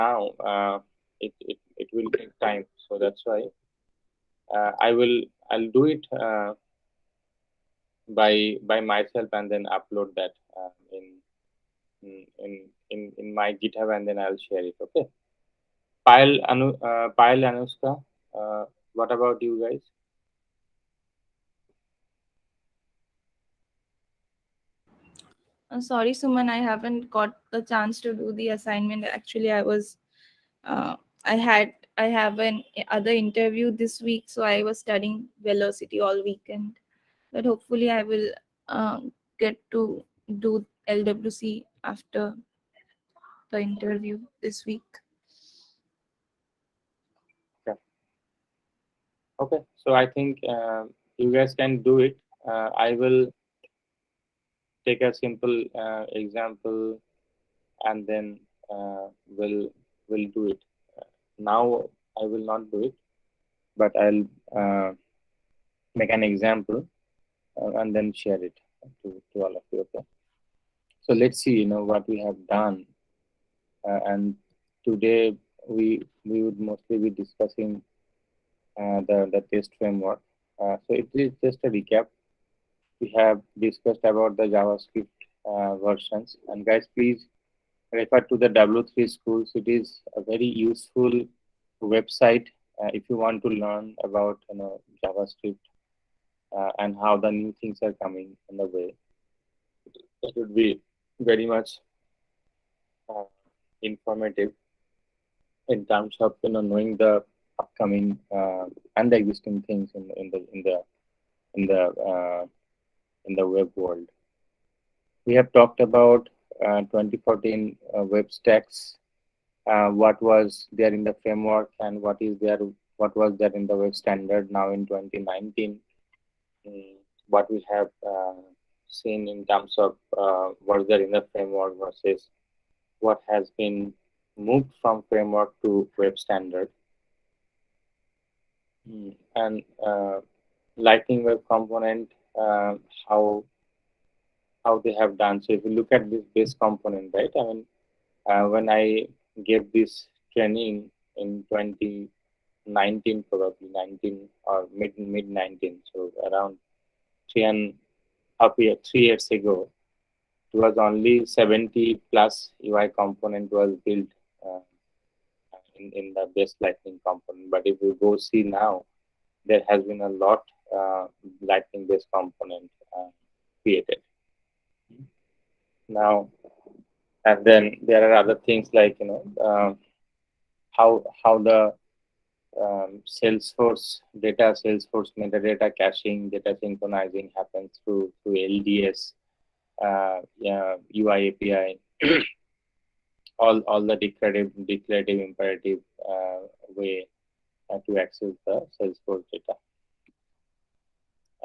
now it will take time. So that's why I'll do it by myself and then upload that in my GitHub, and then I'll share it. Okay. Payal, Anushka, what about you guys? Sorry, Suman, I haven't got the chance to do the assignment. Actually, uh, I have an other interview this week, so I was studying velocity all weekend. But hopefully, I will get to do LWC after the interview this week. Okay. Okay. So I think you guys can do it. I will take a simple example, and then we'll do it. Now I will not do it, but I'll make an example and then share it to all of you. Okay. So let's see, what we have done, and today we would mostly be discussing the test framework. So it is just a recap. We have discussed about the JavaScript versions, and guys, please refer to the W3 schools. It is a very useful website if you want to learn about JavaScript and how the new things are coming in the way. It would be very much uh, informative in terms of knowing the upcoming and the existing things in the uh, in the web world. We have talked about 2014 web stacks, what was there in the framework, and what was there in the web standard now in 2019. mm, what we have seen in terms of what is there in the framework versus what has been moved from framework to web standard. And Lightning Web Component, how they have done. So if you look at this base component, right? I mean, when I gave this training in 2019, probably 19 or mid 19, so around 3 years ago, it was only 70 plus UI component was built uh, in the base Lightning component. But if you go see now, there has been a lot Lightning based component created now. And then there are other things like how the Salesforce metadata caching, data synchronizing happens through LDS, yeah, UI API, all the declarative imperative way to access the Salesforce data.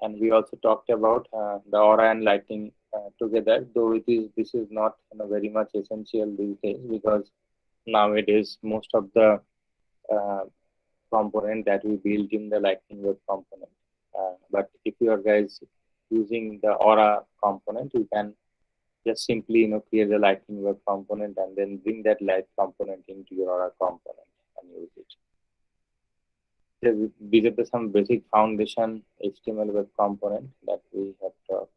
And we also talked about the Aura and Lightning together, though this is not very much essential these days, because nowadays most of the uh, component that we built in the Lightning Web component. But if you are guys using the Aura component, you can just simply create the Lightning Web component and then bring that light component into your Aura component and use it. These are some basic foundation HTML web component that we have talked.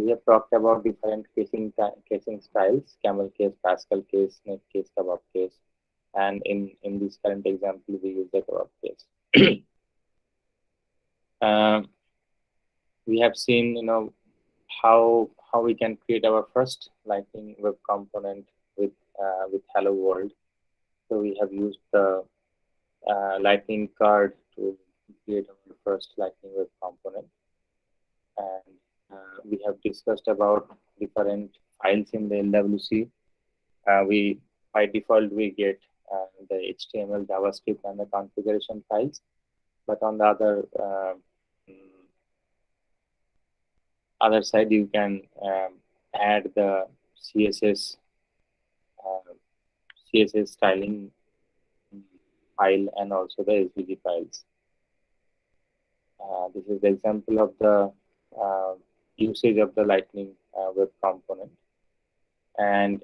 We have talked about different casing styles: camel case, Pascal case, snake case, kebab case, and in this current example, we use the kebab case. Um, we have seen, how we can create our first Lightning web component with Hello World. So we have used the Lightning card to create our first Lightning web component, and we have discussed about different files in the LWC. We by default we get the HTML, JavaScript, and the configuration files, but on the mm, other side you can add the CSS uh, CSS styling file and also the SVG files. This is the example of the usage of the Lightning web component. And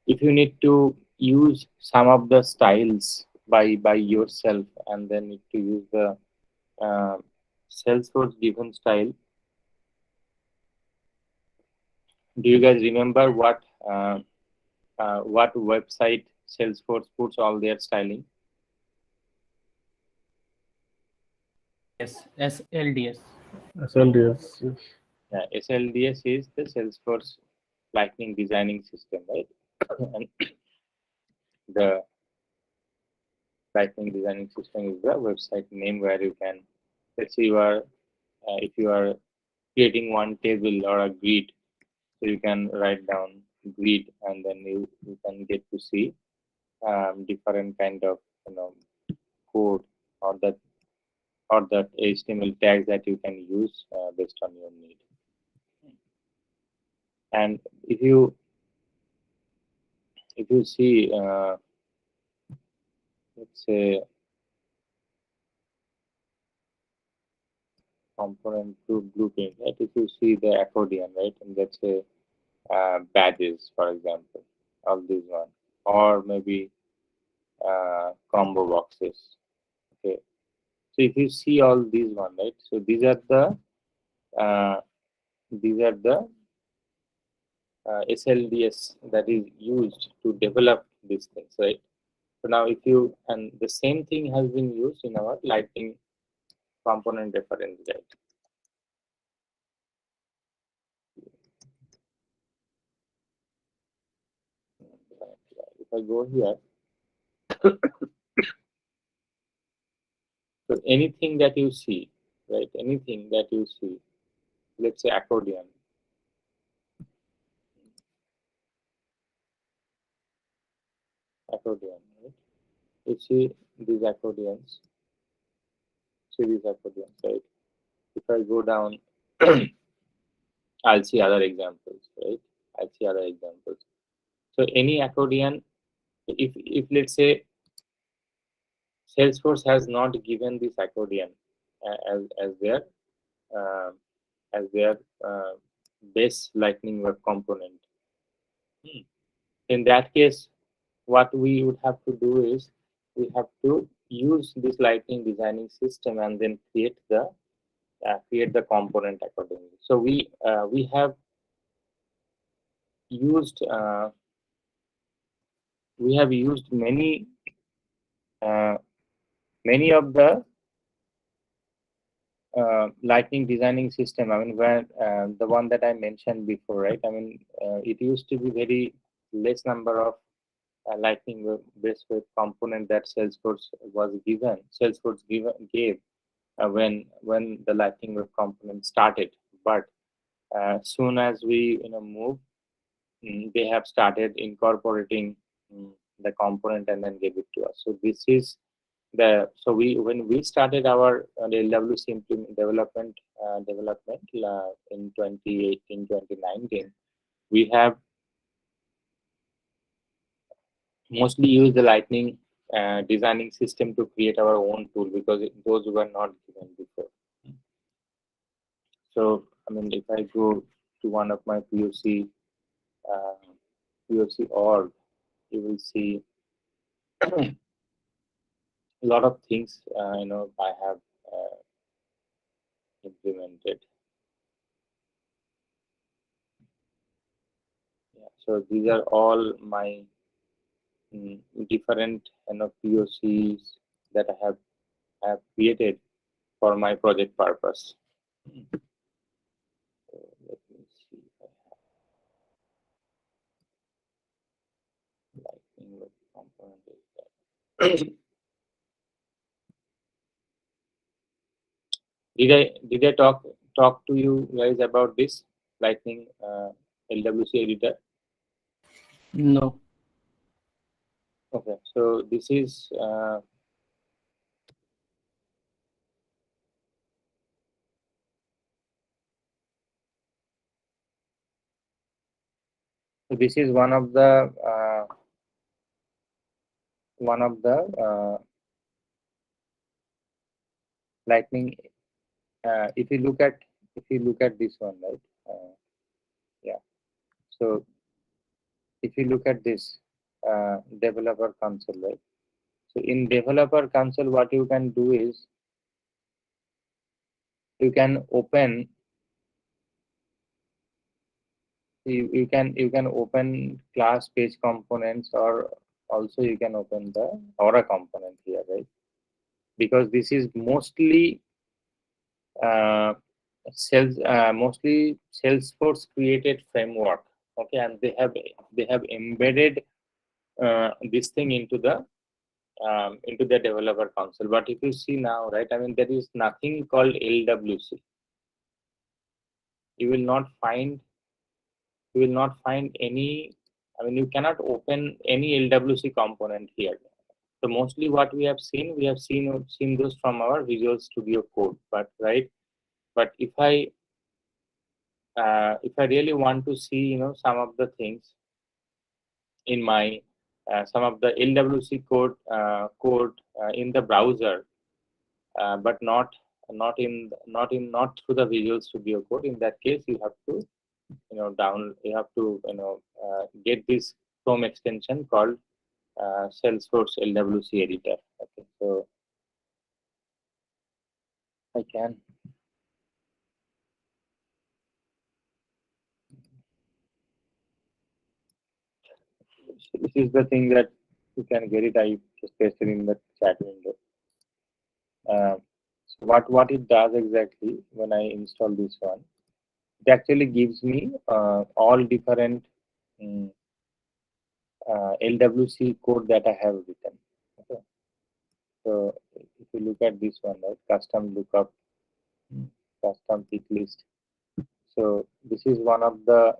if you need to use some of the styles by yourself, and then need to use the uh, Salesforce given style. Do you guys remember what website Salesforce puts all their styling? Yes, SLDS. SLDS. Yes. SLDS is the Salesforce Lightning Designing System, right? And the Lightning Designing System is the website name where you can, let's say you are, if you are creating one table or a grid, so you can write down grid, and then you can get to see different kind of, you know, code, or that HTML tags that you can use based on your need. And if you see, let's say component to blueprint, right? If you see the accordion, right, and let's say badges, for example, all these one, or maybe combo boxes. Okay, so if you see all these one, right, so uh, these are the SLDS that is used to develop these things, right? So now, if you, and the same thing has been used in our Lightning component reference guide. If I go here, so anything that you see, right? Anything that you see, let's say accordion, right? You see these accordions, right? If I go down, I'll see other examples, right? I'll see other examples. So any accordion, if let's say Salesforce has not given this accordion as their uh, as their uh, base Lightning Web component. In that case, what we would have to do is we have to use this Lightning designing system and then create the component accordingly. So we have used uh, many of the Lightning designing system. I mean, where the one that I mentioned before, right? I mean, it used to be very less number of Lightning based web component that Salesforce gave when the Lightning Web component started. But soon as we move, they have started incorporating mm, the component and then gave it to us. So this is the so we when we started our LWC development in 2018 2019, we have mostly used the Lightning designing system to create our own tool, because those were not given before. So, I mean, if I go to one of my uh, POC org, you will see a lot of things, I have implemented. Yeah. So these are all my different, POCs that I have created for my project purpose. So let me see if I have Lightning Web component is there. Did I talk to you guys about this Lightning LWC editor? No. Okay, so this is one of the Lightning. If you look at this one, right? Yeah. So if you look at this developer console, right? So in developer console, what you can do is you can open you can open class page components, or also you can open the Aura component here, right? Because this is mostly uh, mostly Salesforce created framework. Okay, and they have embedded this thing into the developer console. But if you see now, right, I mean, there is nothing called LWC. You will not find any. I mean, you cannot open any LWC component here. So mostly what we have seen those from our Visual Studio Code. But right, but if I really want to see, some of the things in my some of the LWC code in the browser, but not through the Visual Studio Code. In that case, you have to get this Chrome extension called Salesforce LWC editor. Okay, so I can. So this is the thing that you can get it. I just pasted in the chat window. So what it does exactly when I install this one, it actually gives me all different um, LWC code that I have written. Okay. So if you look at this one, right, custom lookup, custom pick list. So this is one of the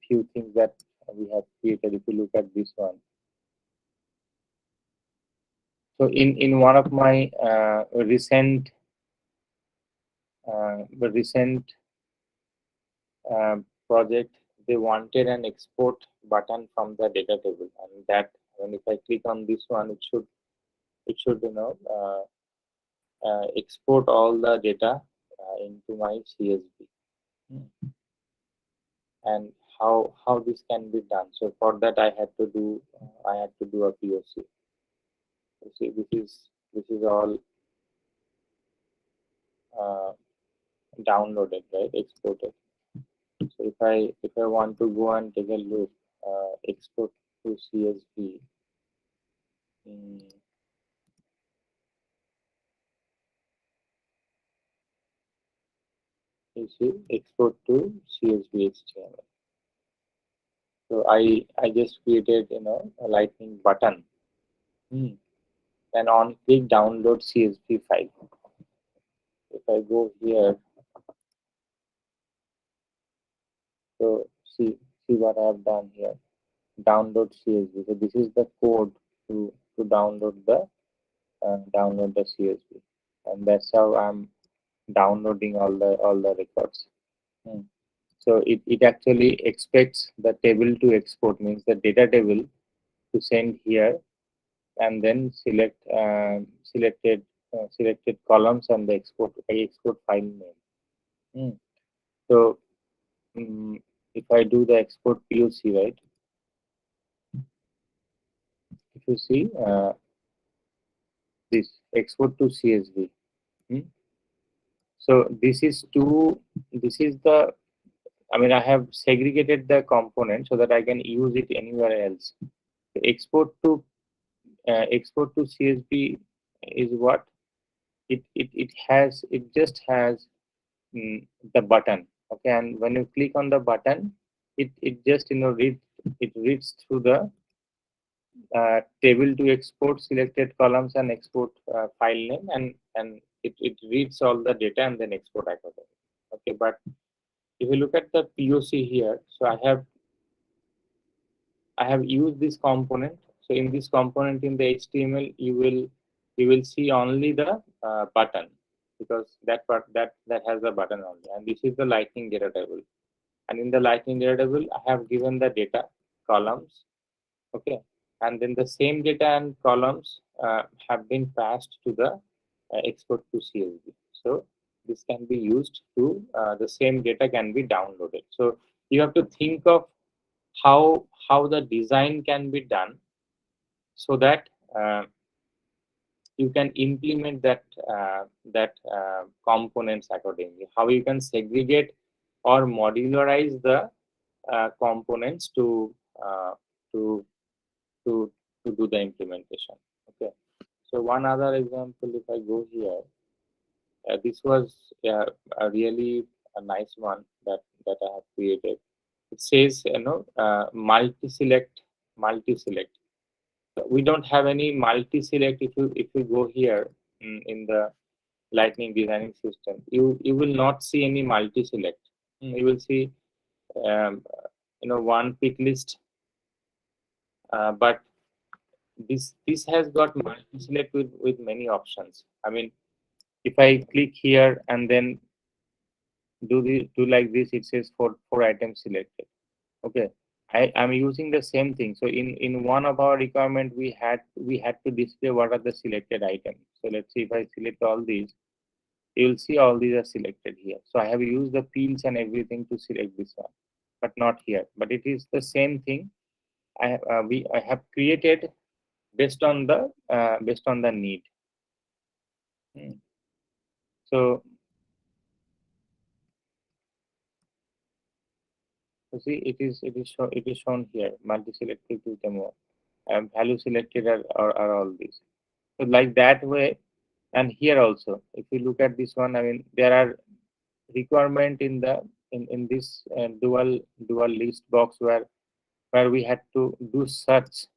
few things that we have created. If you look at this one, so in one of my recent project, they wanted an export button from the data table, and that when if I click on this one, it should export all the data into my CSV. And how this can be done? So for that I had to do a POC. You see, this is all uh, downloaded, right? Exported. So if I want to go and take a look, export to CSV. You see, export to CSV HTML. So I just created a lightning button, and on click download CSV file. If I go here, so see what I have done here. Download CSV. So this is the code to download the CSV, and that's how I'm downloading all the records. So it actually expects the table to export, means the data table to send here, and then selected columns and the export file name. So if I do the export POC, right, if you see this export to CSV. So this is the, I mean, I have segregated the component so that I can use it anywhere else. Export to CSV is what it just has the button. Okay, and when you click on the button, it just reads through the table to export selected columns and export file name, and it reads all the data and then export accordingly. Okay, but if you look at the POC here, so I have used this component. So in this component in the HTML, you will see only the button, because that has the button only, and this is the lightning data table. And in the lightning data table, I have given the data columns. Okay, and then the same data and columns have been passed to the export to CSV. So this can be used to the same data can be downloaded. So you have to think of how the design can be done so that you can implement that components accordingly. How you can segregate or modularize the components uh, to to do the implementation. Okay. So one other example, if I go here, this was a really a nice one that I have created. It says multi-select, multi-select. We don't have any multi-select. If you go here in the Lightning designing system, you will not see any multi-select. You will see um, one pick list, but this has got multi-select with many options. I mean, if I click here and then do like this, it says four items selected. Okay, I'm using the same thing. So in one of our requirement, we had to display what are the selected items. So let's see, if I select all these, you will see all these are selected here. So I have used the pins and everything to select this one, but not here. But it is the same thing. I have created based on the need. So you see, it is shown here. Multi-selected to demo. Value selected are all these. So like that way, and here also, if you look at this one, I mean, there are requirement in this dual list box where we had to do search.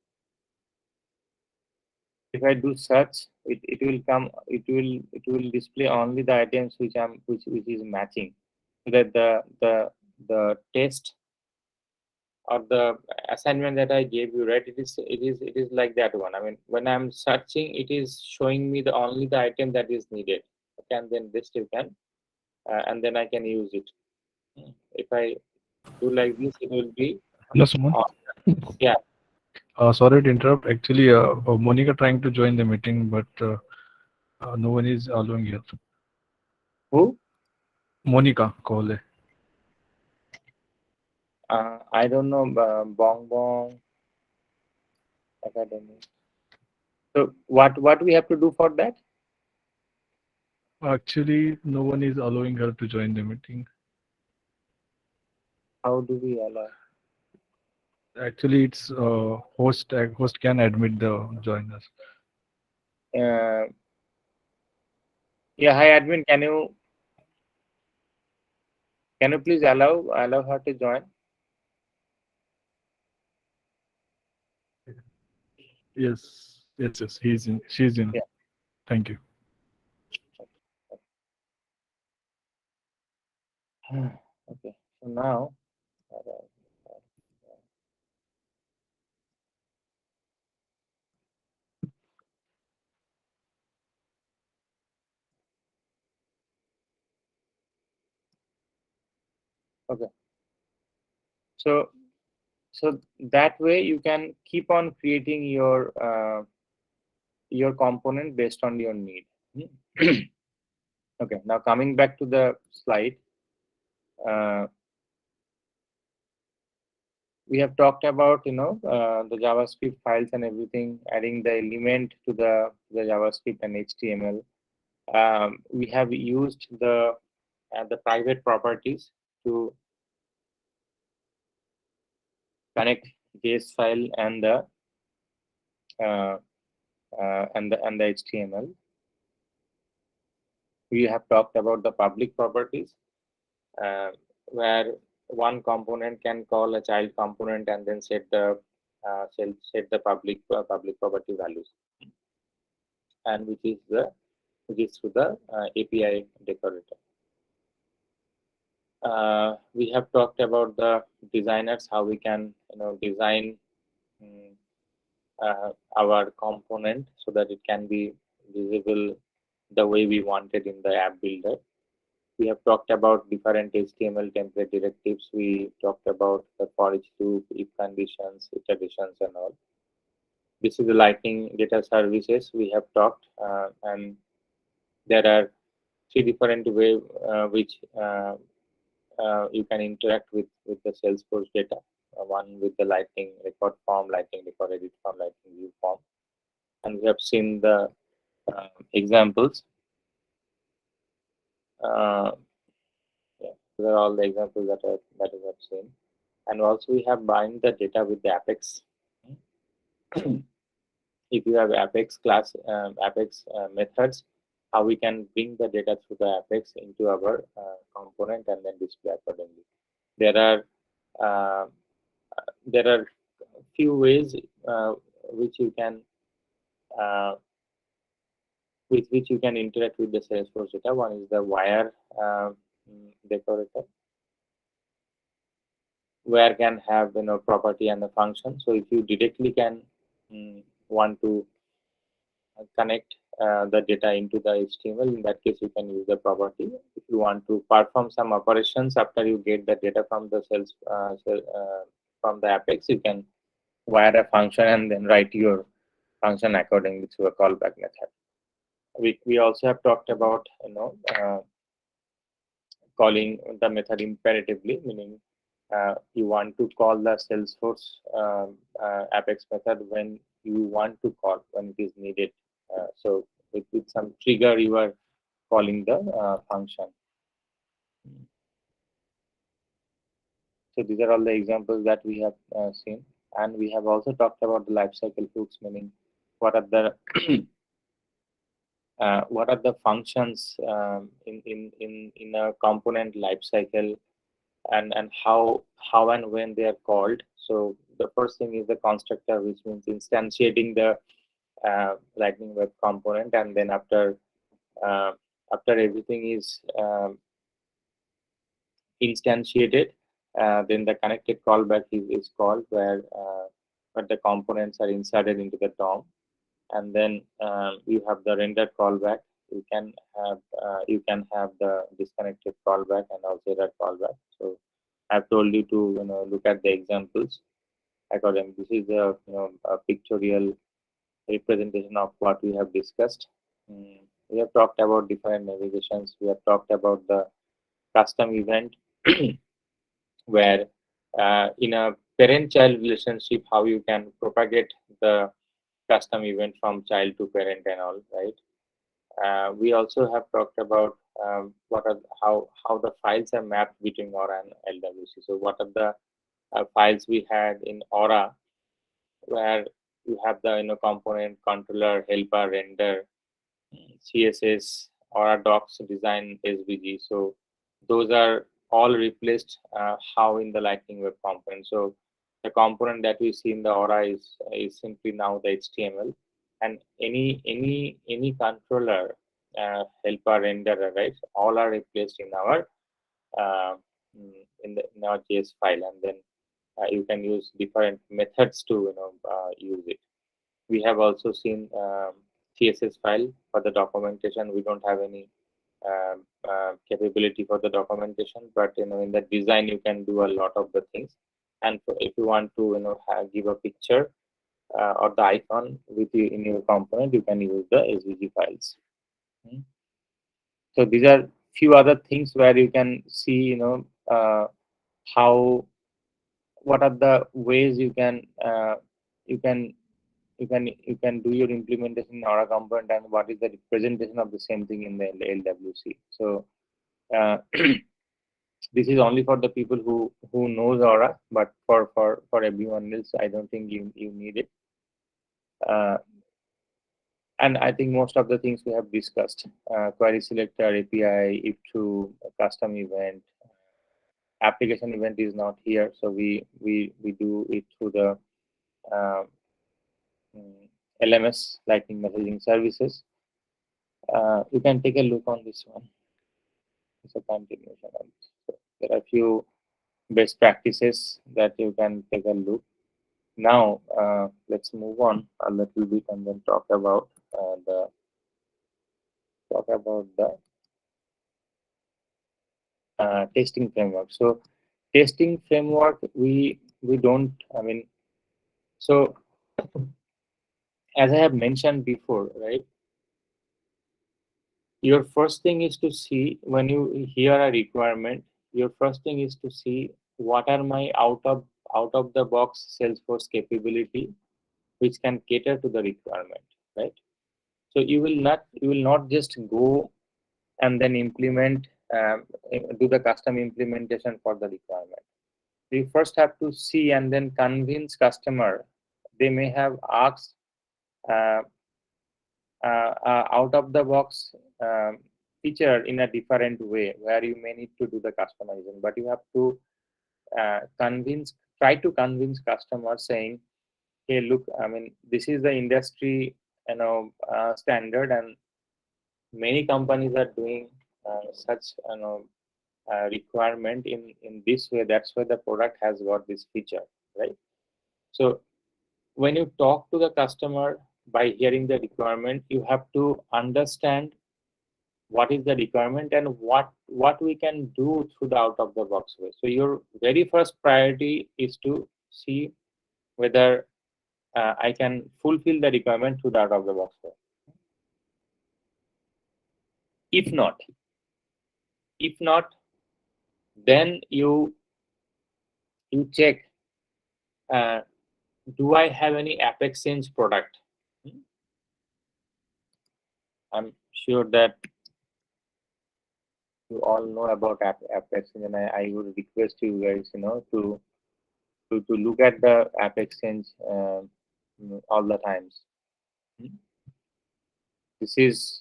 If I do search, it will come. It will display only the items which is matching, so that the test or the assignment that I gave you, right? It is like that one. I mean, when I'm searching, it is showing me the only the item that is needed. Okay, and then this you can, and then I can use it. If I do like this, it will be Hello, Suman. yeah. Sorry to interrupt. Actually, Monica trying to join the meeting, but no one is allowing her. Who? Monica, call it. I don't know. Bong Bong Academy. So what we have to do for that? Actually, no one is allowing her to join the meeting. How do we allow? Actually, it's host can admit the joiners. Uh, yeah. Hi, admin. Can you please allow her to join? Yes, yes, yes. He's in. She's in. Yeah. Thank you. Okay. So now. Okay. So that way you can keep on creating your component based on your need. Okay. Now coming back to the slide, we have talked about the JavaScript files and everything, adding the element to the JavaScript and HTML. We have used the private properties to connect JS file uh, and the HTML. We have talked about the public properties, where one component can call a child component and then set the public property values, and which is through the API decorator. We have talked about the designers, how we can design mm, our component so that it can be visible the way we wanted in the app builder. We have talked about different HTML template directives. We talked about the for each loop, if conditions, iterations, and all. This is the Lightning data services we have talked, and there are three different ways which you can interact with the Salesforce data. one with the Lightning record form, Lightning record edit form, Lightning view form, and we have seen the examples. Yeah, these are all the examples that we have seen, and also we have bind the data with the Apex. If you have Apex class, Apex methods, how we can bring the data through the Apex into our component and then display accordingly. There are uh, few ways which you can uh, with which you can interact with the Salesforce data. One is the wire decorator, where can have property and a function. So if you directly can want to connect the data into the HTML, in that case you can use the property. If you want to perform some operations after you get the data from the from the Apex, you can wire a function and then write your function accordingly to a callback method. We also have talked about calling the method imperatively, meaning you want to call the Salesforce Apex method when you want to call, when it is needed. So with some trigger, you are calling the function. So these are all the examples that we have seen, and we have also talked about the lifecycle hooks, meaning what are the what are the functions in a component lifecycle, and how and when they are called. So the first thing is the constructor, which means instantiating the Lightning Web component, and then after everything is instantiated, then the connected callback is called, where the components are inserted into the DOM, and then you have the render callback. You can have the disconnected callback and also that callback. So I've told you to look at the examples according. This is a pictorial representation of what we have discussed. We have talked about different navigations. We have talked about the custom event, where in a parent-child relationship, how you can propagate the custom event from child to parent and all, right? We also have talked about how the files are mapped between Aura and LWC. So what are the files we had in Aura, where you have the component, controller, helper, render, CSS, Aura docs, design, SVG. So those are all replaced how in the Lightning Web component. So the component that we see in the Aura is simply now the HTML, and any controller, helper, renderer, right? All are replaced in our uh, in our JS file, and then you can use different methods to use it. We have also seen CSS file for the documentation. We don't have any capability for the documentation, but in the design you can do a lot of the things. And if you want to give a picture or the icon with you in your component, you can use the SVG files. So these are few other things where you can see how what are the ways you can you can you can do your implementation in Aura component, and what is the representation of the same thing in the LWC. So this is only for the people who knows Aura, but for everyone else, I don't think you need it. And I think most of the things we have discussed: query selector, API, if true, custom event. Application event is not here, so we do it through the uh, LMS, Lightning Messaging Services. You can take a look on this one. It's a continuation of this. So there are a few best practices that you can take a look. Now let's move on a little bit and then talk about the testing framework. So testing framework, we don't. I mean, so as I have mentioned before, right? Your first thing is to see, when you hear a requirement, your first thing is to see what are my out out of the box Salesforce capability which can cater to the requirement, right? So you will not just go and then implement, do the custom implementation for the requirement. You first have to see and then convince customer. They may have asked uh, out of the box feature in a different way where you may need to do the customization, but you have to try to convince customers saying, hey, look, I mean, this is the industry, standard, and many companies are doing such, requirement in this way. That's why the product has got this feature, right? So when you talk to the customer by hearing the requirement, you have to understand what is the requirement and what we can do through the out of the box way. So your very first priority is to see whether I can fulfill the requirement through the out of the box way. If not, then you check, uh, do I have any app exchange product? I'm sure that you all know about app exchange, and I would request you guys, to look at the app exchange all the times. This is,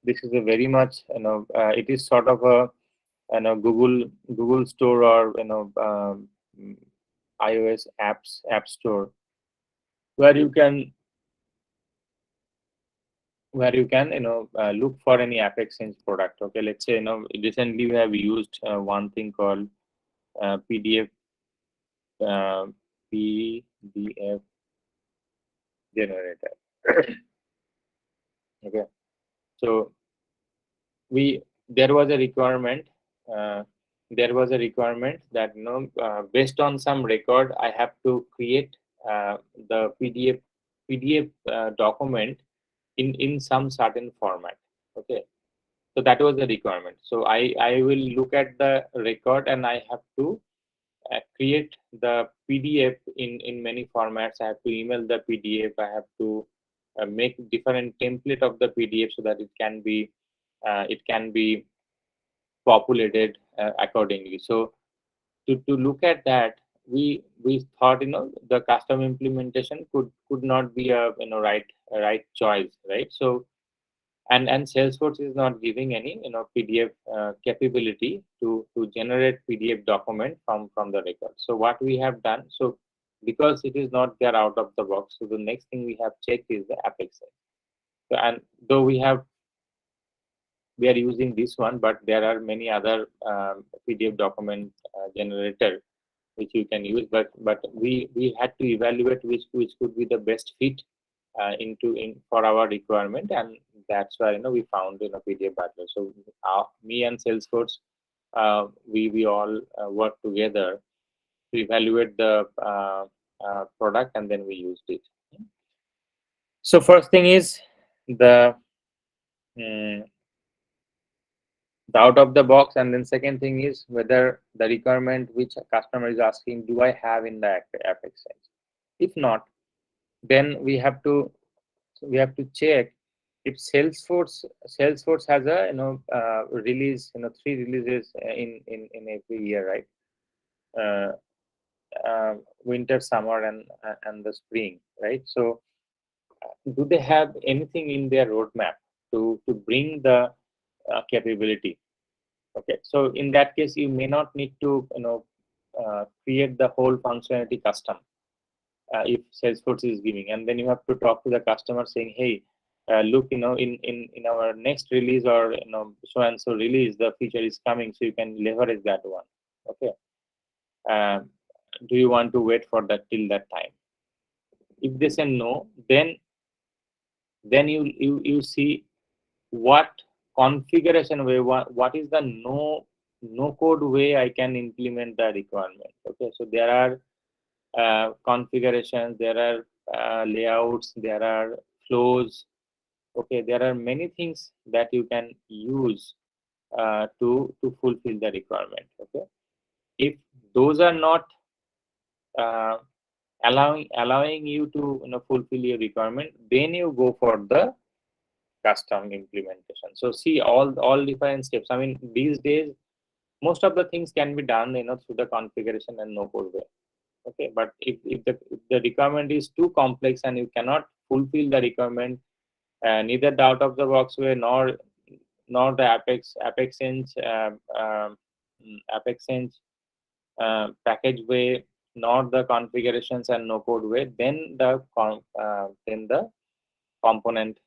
this is a very much, it is sort of a, Google store, or iOS app store, where you can look for any app exchange product. Okay, let's say, recently we have used one thing called PDF PDF generator. Okay, so there was a requirement. That, based on some record, I have to create the PDF document in some certain format. Okay, so that was the requirement. So I will look at the record, and I have to create the PDF in many formats. I have to email the PDF. I have to make different template of the PDF so that it can be populated accordingly. So to look at that, we thought, the custom implementation could not be a, right choice, right? So and Salesforce is not giving any, PDF capability to generate PDF document from the record. So what we have done, so because it is not there out of the box, so the next thing we have checked is the app exchange. So, and though we are using this one, but there are many other PDF document generator which you can use, but we had to evaluate which could be the best fit in for our requirement, and that's why, we found, PDF Butler. So me and Salesforce, we all work together to evaluate the product, and then we used it. So first thing is the out of the box, and then second thing is whether the requirement which a customer is asking, do I have in the app exchange? If not, then we have to check if Salesforce has a, release, 3 releases in every year, right? Winter, summer, and the spring, right? So do they have anything in their roadmap to bring the capability? Okay, so in that case, you may not need to, create the whole functionality custom if Salesforce is giving, and then you have to talk to the customer saying, hey, look, in our next release, or, so and so release, the feature is coming, so you can leverage that one. Okay, do you want to wait for that till that time? If they say no, then you see what configuration way, what is the no code way I can implement the requirement. Okay, so there are configurations, there are layouts, there are flows. Okay, there are many things that you can use to fulfill the requirement. Okay, if those are not allowing you to fulfill your requirement. Then you go for the custom implementation. So see all different steps. I mean, these days most of the things can be done through the configuration and no code way. Okay, but if the requirement is too complex and you cannot fulfill the requirement, neither the out of the box way nor the Apex package way, nor the configurations and no code way, then the component,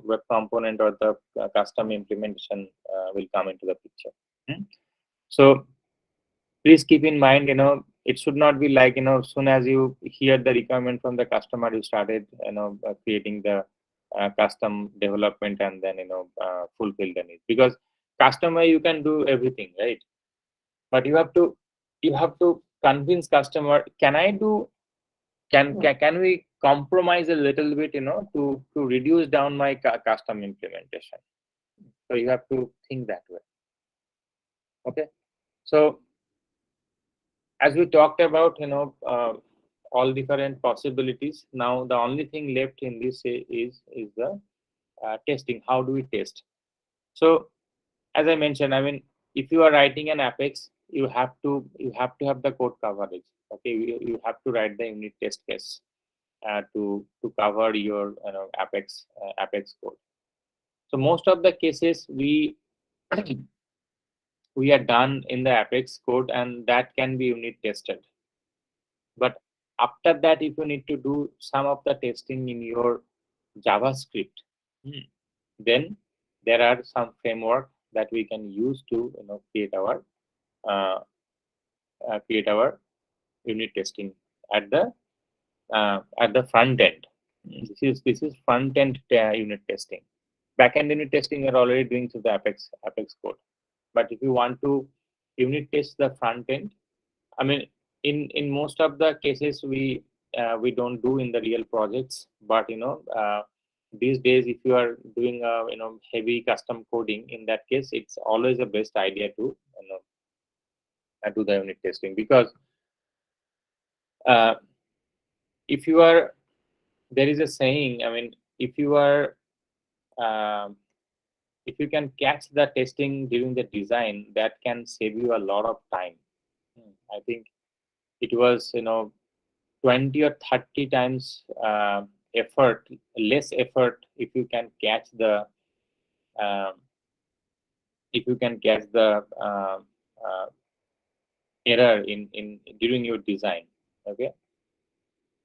web component or the custom implementation will come into the picture. So please keep in mind, it should not be like, as soon as you hear the requirement from the customer, you started, creating the custom development and then, fulfill the need. Because customer, you can do everything, right? But you have to convince customer, can we compromise a little bit, to reduce down my custom implementation. So you have to think that way. Okay, so as we talked about, all different possibilities. Now the only thing left in this is the testing. How do we test? So as I mentioned, I mean, if you are writing an Apex, you have to have the code coverage. Okay, you have to write the unit test case to cover your Apex code. So most of the cases we we are done in the Apex code, and that can be unit tested. But after that, if you need to do some of the testing in your JavaScript, then there are some framework that we can use to uh, create our unit testing at the front end. This is front end unit testing. Back end unit testing we're already doing through the Apex code. But if you want to unit test the front end, I mean, in most of the cases we don't do in the real projects, but these days if you are doing heavy custom coding, in that case it's always the best idea to do the unit testing. Because if you are, there is a saying, I mean, if you are if you can catch the testing during the design, that can save you a lot of time. I think it was 20 or 30 times less effort if you can catch the uh, error in during your design. Okay,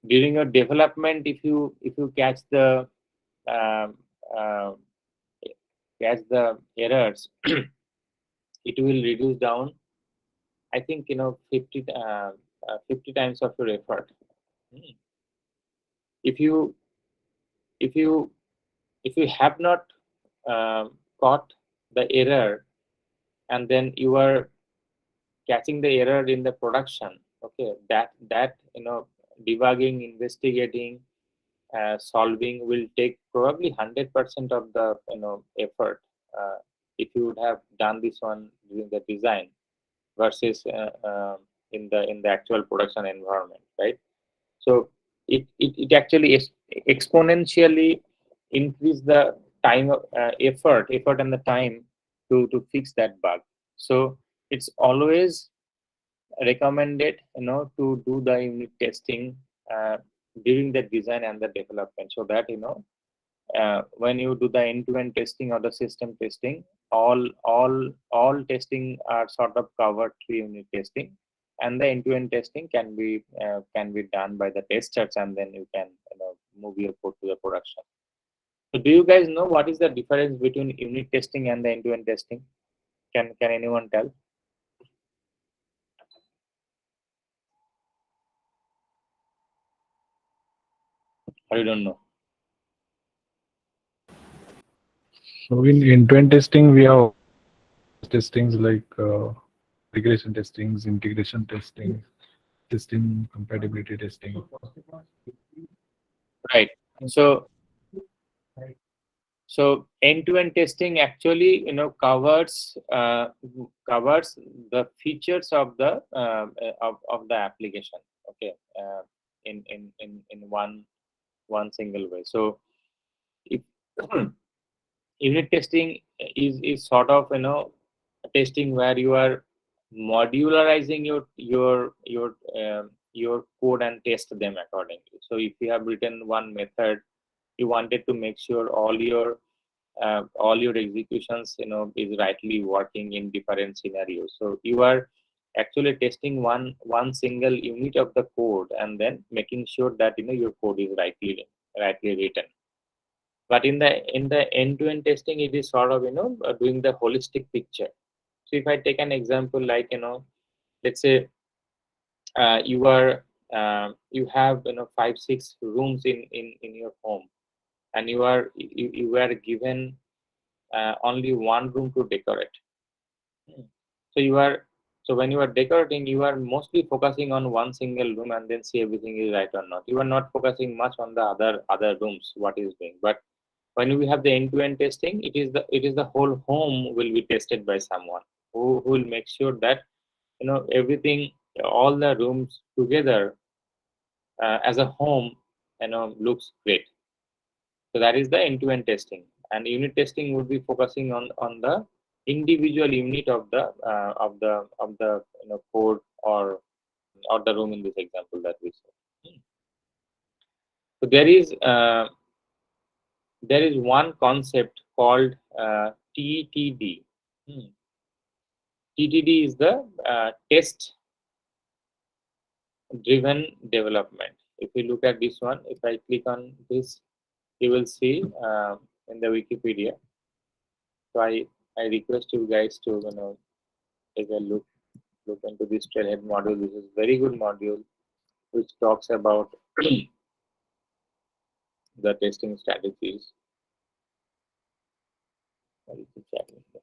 during your development, if you catch the um, uh, errors, it will reduce down, I think 50 times of your effort. If you have not caught the error, and then you are catching the error in the production, okay, that debugging, investigating, solving will take probably 100% of the effort, if you would have done this one during the design versus in the actual production environment, right? So it actually exponentially increase the time effort and the time to fix that bug. So it's always recommended to do the unit testing during the design and the development, so that when you do the end-to-end testing or the system testing, all testing are sort of covered through unit testing, and the end-to-end testing can be done by the testers, and then you can move your code to the production. So do you guys know what is the difference between unit testing and the end-to-end testing? Can anyone tell? Or you don't know? So in end-to-end testing, we have testings like regression testings, integration testing, system compatibility testing. Right. So end-to-end testing actually covers the features of the application. Okay, in one single way. So if unit testing is sort of testing where you are modularizing your code and test them accordingly. So if you have written one method, you wanted to make sure all your executions is rightly working in different scenarios. So you are actually testing one single unit of the code and then making sure that your code is rightly written. But in the end-to-end testing, it is sort of doing the holistic picture. So if I take an example, like let's say you have 5-6 rooms in your home, and you were given only one room to decorate. So when you are decorating, you are mostly focusing on one single room and then see everything is right or not. You are not focusing much on the other rooms, what is doing. But when we have the end-to-end testing, it is the whole home will be tested by someone who will make sure that everything, all the rooms together as a home looks great. So that is the end-to-end testing, and unit testing would be focusing on the individual unit of the code or the room in this example that we saw. So there is one concept called TTD. Hmm. TTD is the test driven development. If you look at this one, if I click on this, you will see in the Wikipedia. So I request you guys to take a look into this trailhead module. This is very good module which talks about the testing strategies. What is the chat window?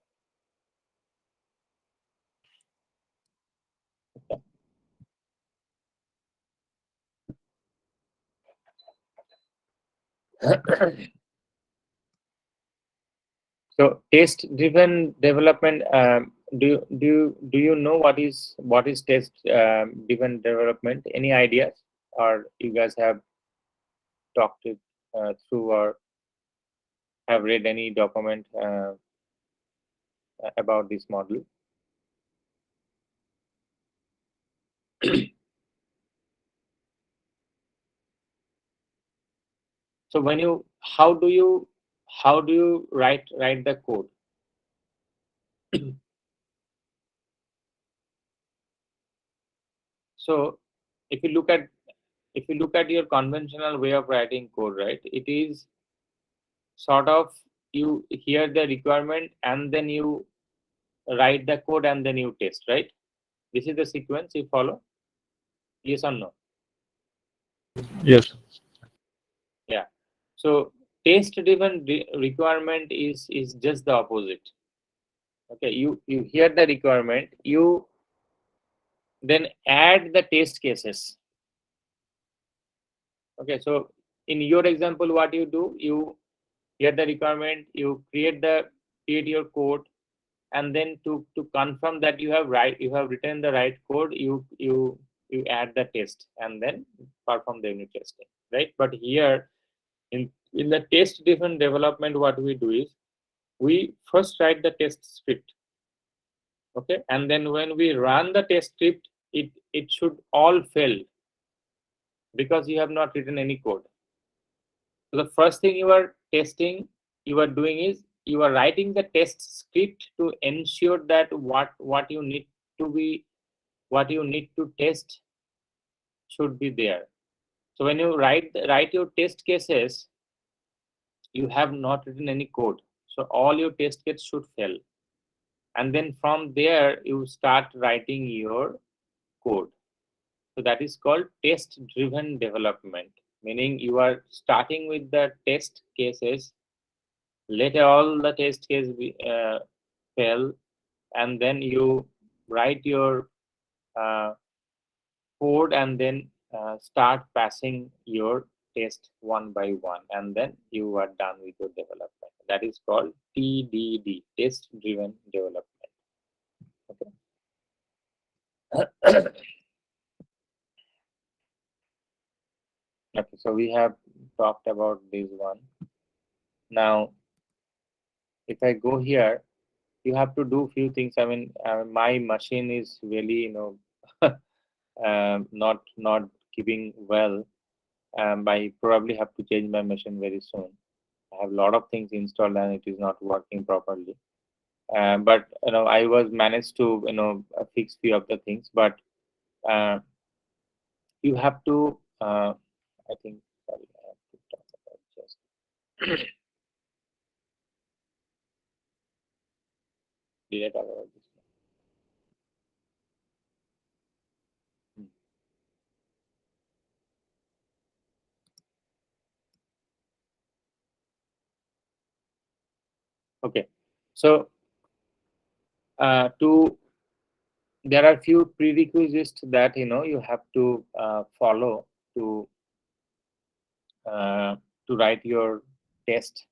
So test driven development. Do you know what is test driven development? Any ideas, or you guys have talked it through or have read any document about this model? So how do you write the code? So if you look at your conventional way of writing code, right, it is sort of you hear the requirement and then you write the code and then you test, right? This is the sequence you follow. Yes or no? Yes. Yeah. So test driven requirement is just the opposite. Okay, you hear the requirement, you then add the test cases. Okay, so in your example, what you do, you hear the requirement, you create your code, and then to confirm that you have written the right code, you add the test and then perform the unit testing, right? But here in the test driven development, what we do is we first write the test script. Okay, and then when we run the test script, it should all fail because you have not written any code. So the first thing you are doing is you are writing the test script to ensure that what you need to test should be there. So when you write your test cases, you have not written any code. So all your test cases should fail. And then from there you start writing your code. So that is called test driven development, meaning you are starting with the test cases, let all the test case fail, and then you write your uh, code and then start passing your test one by one, and then you are done with your development. That is called TDD, test driven development. Okay. Okay, so we have talked about this one. Now, if I go here, you have to do few things. I mean, my machine is really, not keeping well. I probably have to change my machine very soon. I have a lot of things installed and it is not working properly. But I was managed to fix few of the things. But uh, you have to. I think. Sorry, I have to talk about just. Did I talk about this? Hmm. Okay, so to there are few prerequisites that you have to follow to uh, to write your test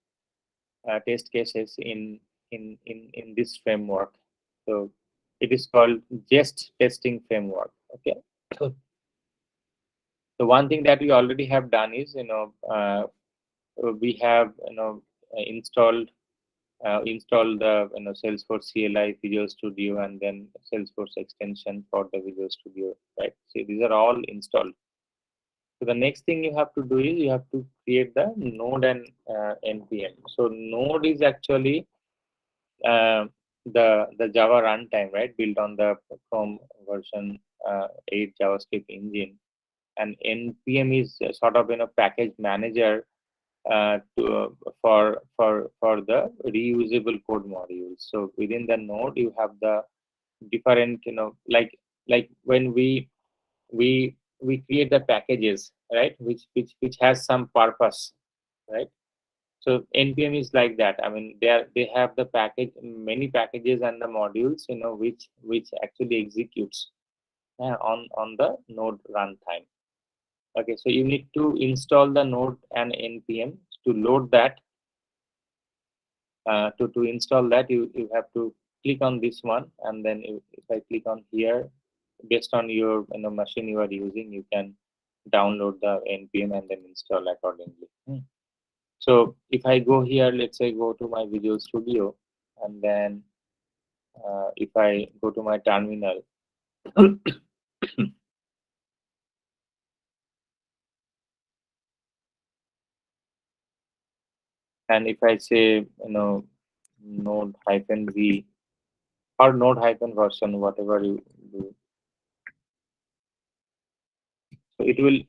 test cases in this framework. So it is called jest testing framework. Okay. So the one thing that we already have done is we have install the Salesforce CLI Visual Studio and then Salesforce extension for the Visual Studio, right? So these are all installed. So the next thing you have to do is you have to create the node and npm. So node is actually uh, the Java runtime, right? Built on the Chrome version 8 JavaScript engine, and npm is sort of package manager for the reusable code modules. So within the node, you have the different like when we create the packages, right? Which has some purpose, right? So npm is like that. I mean, they have the package, many packages and the modules, which actually executes on the node runtime. Okay, so you need to install the node and npm to load that. To install that, you have to click on this one, and then if I click on here, based on your machine you are using, you can download the npm and then install accordingly. So if I go here, let's say go to my Visual Studio, and then if I go to my terminal, and if I say node hyphen v or node hyphen version, whatever you do, so it will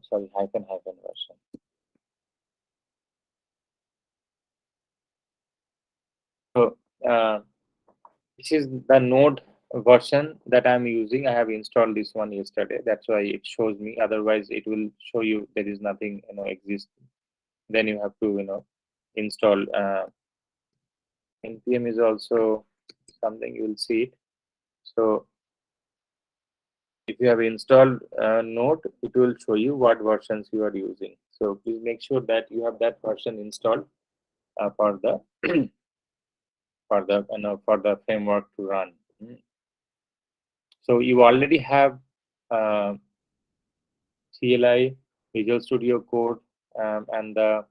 sorry, hyphen version. So this is the node version that I'm using. I have installed this one yesterday. That's why it shows me. Otherwise, it will show you there is nothing exists. Then you have to install. npm is also something you will see it. So if you have installed node, it will show you what versions you are using. So please make sure that you have that version installed for the for the framework to run. So you already have CLI, Visual Studio Code, uh, and the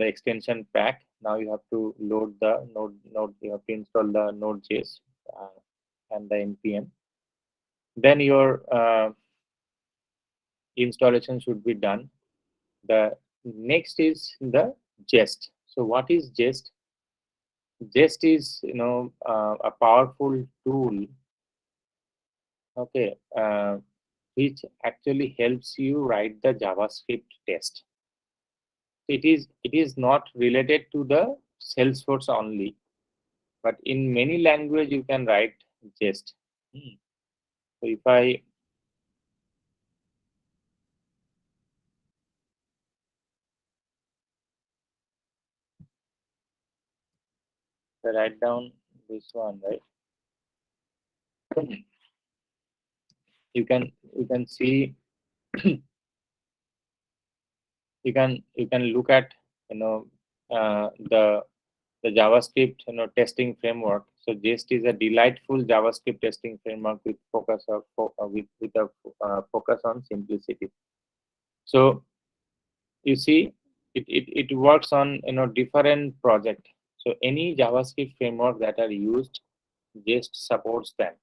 extension pack. Now you have to load the node. You have to install the Node.js and the npm. Then your installation should be done. The next is the jest. So what is jest? Jest is a powerful tool. Okay, which actually helps you write the JavaScript test. It is not related to the Salesforce only, but in many language you can write jest. So if I write down this one, right, you can see you can look at uh, the JavaScript testing framework. So Jest is a delightful JavaScript testing framework with a focus on simplicity. So you see, it works on different project. So any JavaScript framework that are used, Jest supports them.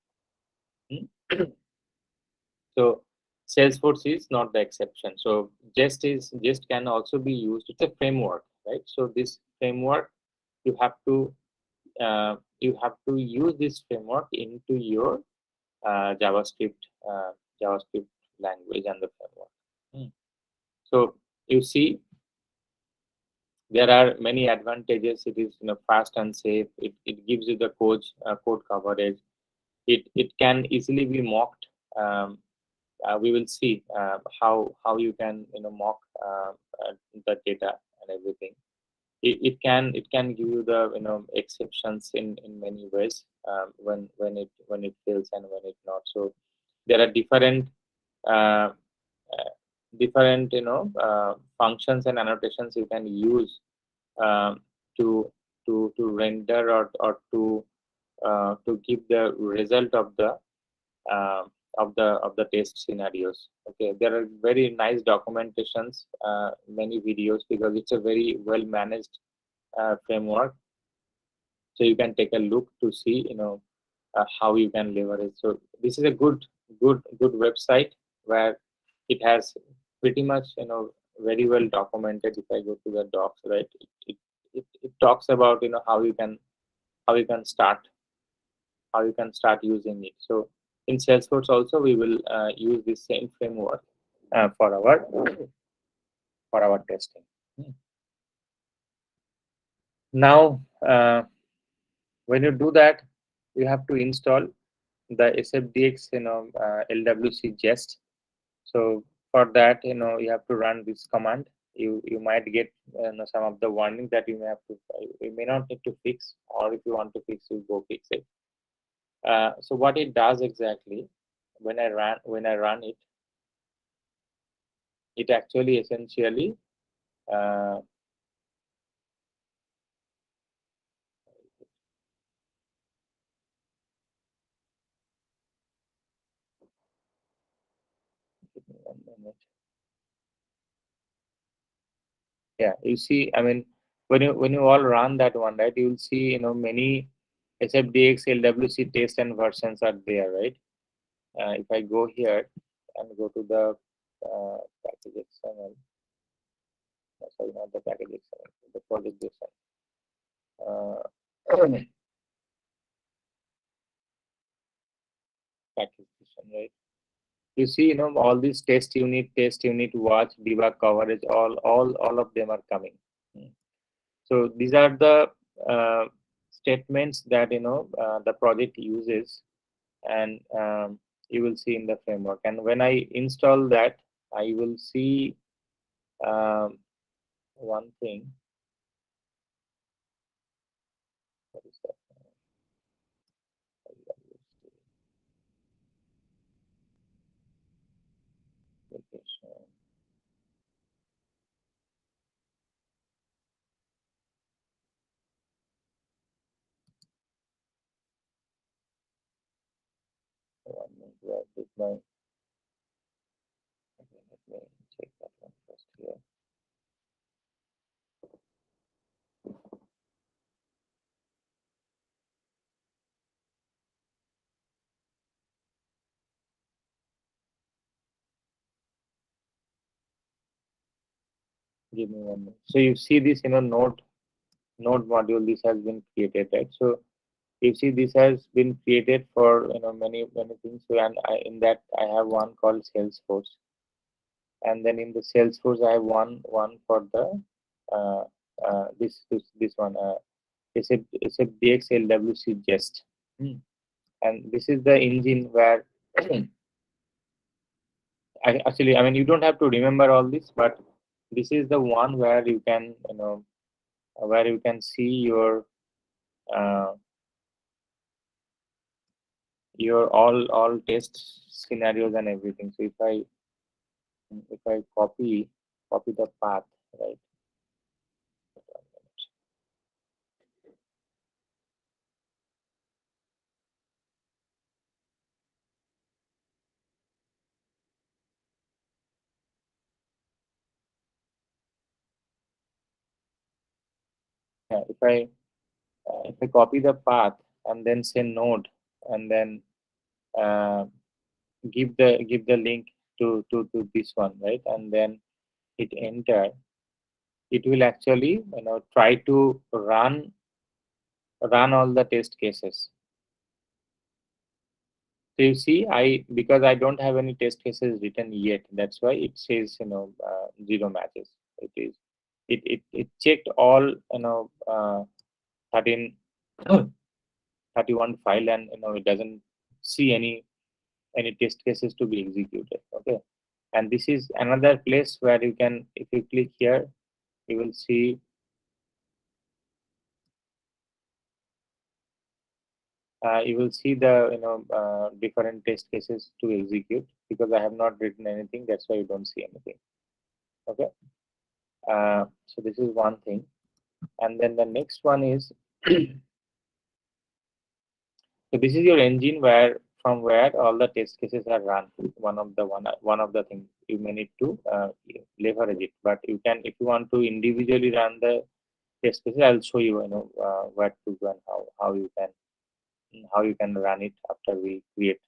So Salesforce is not the exception. So Jest can also be used. It's a framework, right? So this framework, you have to use this framework into your JavaScript JavaScript language and the framework. So you see, there are many advantages. It is fast and safe. It gives you the code coverage. It can easily be mocked. We will see how you can mock the data and everything. It can give you the exceptions in many ways, when it fails and when it not. So there are uh, uh, different functions and annotations you can use um, to render or to give the result uh, of the test scenarios. Okay, there are very nice documentations, many videos, because it's a very well managed framework. So you can take a look to see how you can leverage. So this is a good website where it has pretty much very well documented. If I go to the docs, right, it talks about how you can start using it. So in Salesforce also we will use this same framework for our testing. Now, when you do that, you have to install the SFDX, LWC Jest. So for that, you have to run this command. You might get some of the warnings that you may not need to fix, or if you want to fix, you go fix it. So what it does exactly, when I run it, it actually essentially uh, give me 1 minute. Yeah, you see, I mean, when you all run that one, right, you will see many SFDX, LWC test and versions are there, right? If I go here and go to the package XML, sorry, not the package XML, the project JSON. Package JSON, right? You see, all these test unit, watch, debug, coverage, all of them are coming. So these are the statements that the project uses, and you will see in the framework. And when I install that, I will see um, one thing. What is that? Application. One minute, where did my? Okay, let me check that one first here. Give me 1 minute. So you see this, node module. This has been created, right? So you see this has been created for many things. So, and in that I have one called Salesforce, and then in the Salesforce I have one for the this one. It's a DXLWC Jest. And this is the engine where I mean, you don't have to remember all this, but this is the one where you can see uh, your all test scenarios and everything. So if I copy the path, right? If I copy the path and then say node and then uh, give the link to this one, right, and then hit enter, it will actually try to run all the test cases. So you see, because I don't have any test cases written yet, that's why it says zero matches. It checked all 13 31 file, and it doesn't see any test cases to be executed. Okay, and this is another place where you can, if you click here, you will see the different test cases to execute. Because I have not written anything, that's why you don't see anything. Okay, so this is one thing, and then the next one is so this is your engine from where all the test cases are run. One of the things you may need to leverage it. But you can, if you want to individually run the test cases, I'll show you where to go and how you can run it after we create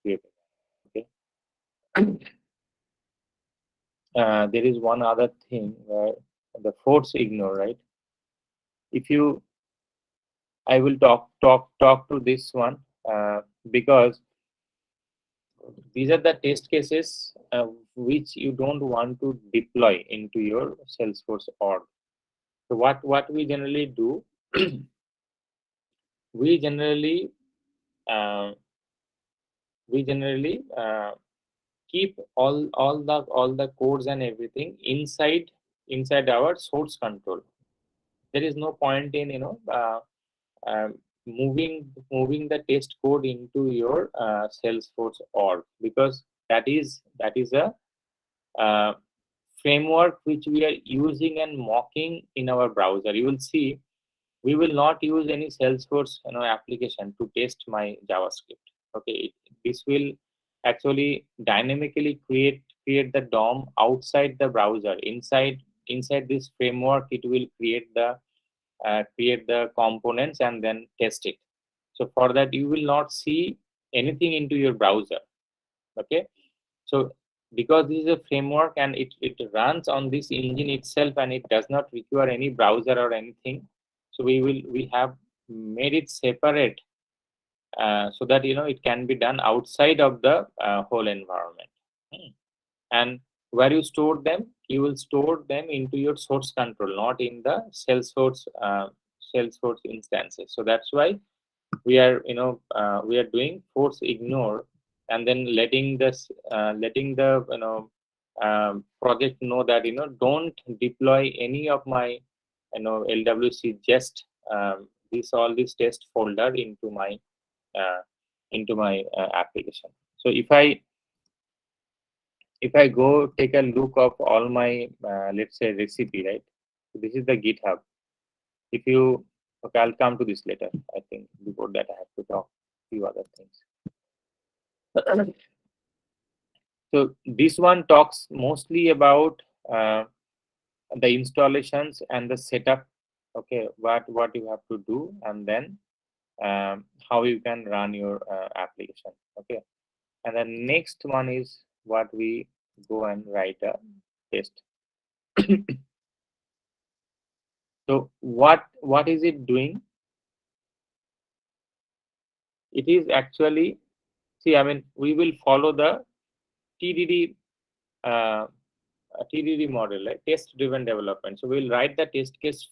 it. Okay. There is one other thing where the force ignore, right? If you, I will talk to this one because these are the test cases which you don't want to deploy into your Salesforce org. So what we generally do, we generally uh, keep all the codes and everything inside our source control. There is no point in um, moving the test code into your Salesforce org, because that is a uh, framework which we are using and mocking in our browser. You will see we will not use any Salesforce application to test my JavaScript. Okay, this will actually dynamically create the DOM outside the browser. Inside this framework, it will create the components and then test it. So for that, you will not see anything into your browser. Okay, so because this is a framework and it runs on this engine itself and it does not require any browser or anything, so we have made it separate so that it can be done outside of the whole environment. And where you store them, you will store them into your source control, not in the Salesforce instances. So that's why we are doing force ignore, and then letting the project know that don't deploy any of my LWC just all this test folder uh, into my application. So if I go take a look of all my let's say recipe, right? So this is the GitHub. If you Okay, I'll come to this later. I think before that I have to talk a few other things. So this one talks mostly about the installations and the setup. Okay, what you have to do, and then how you can run your application. Okay, and the next one is what we go and write a test. So what is it doing? It is actually, see, I mean, we will follow the TDD TDD model, like test driven development. So we'll write the test case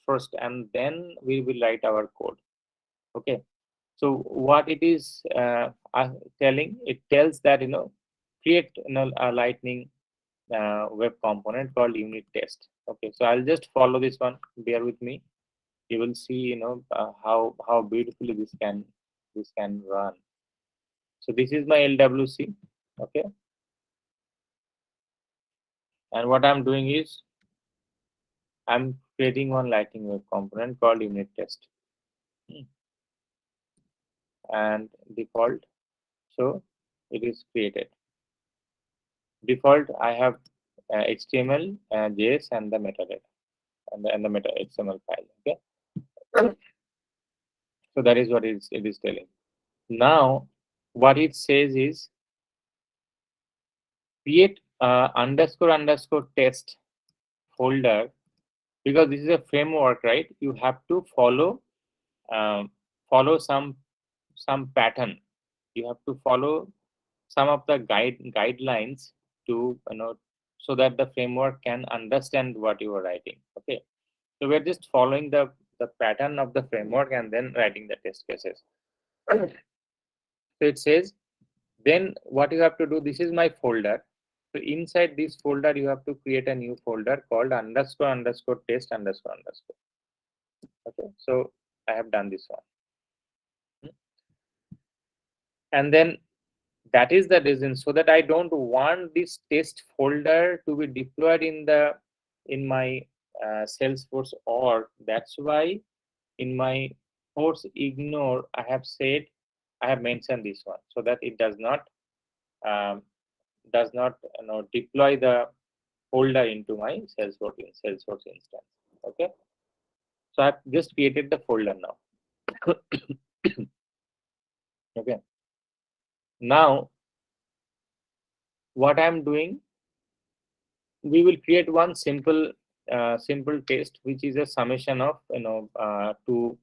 first, and then we will write our code. Okay. So what it is telling, it tells that create a Lightning web component called unit test. Okay. So I'll just follow this one. Bear with me. You will see how beautifully this can run. So this is my LWC. Okay. And what I'm doing is I'm creating one Lightning Web component called unit test. And default, so it is created. Default, I have HTML, JS, and the metadata. and the meta XML file. Okay, so that is what it is telling. Now, what it says is create underscore test folder, because this is a framework, right? You have to follow follow some pattern. You have to follow some of the guidelines to, so that the framework can understand what you are writing. Okay, so we're just following the pattern of the framework and then writing the test cases. So it says, then what you have to do, this is my folder. So inside this folder, you have to create a new folder called underscore test underscore. Okay, so I have done this one. And then that is the reason, so that I don't want this test folder to be deployed in my Salesforce org. That's why in my force ignore, I have mentioned this one, so that it does not um, deploy the folder into my Salesforce instance. Okay, so I've just created the folder now. Okay, now what I'm doing, we will create one simple test, which is a summation of two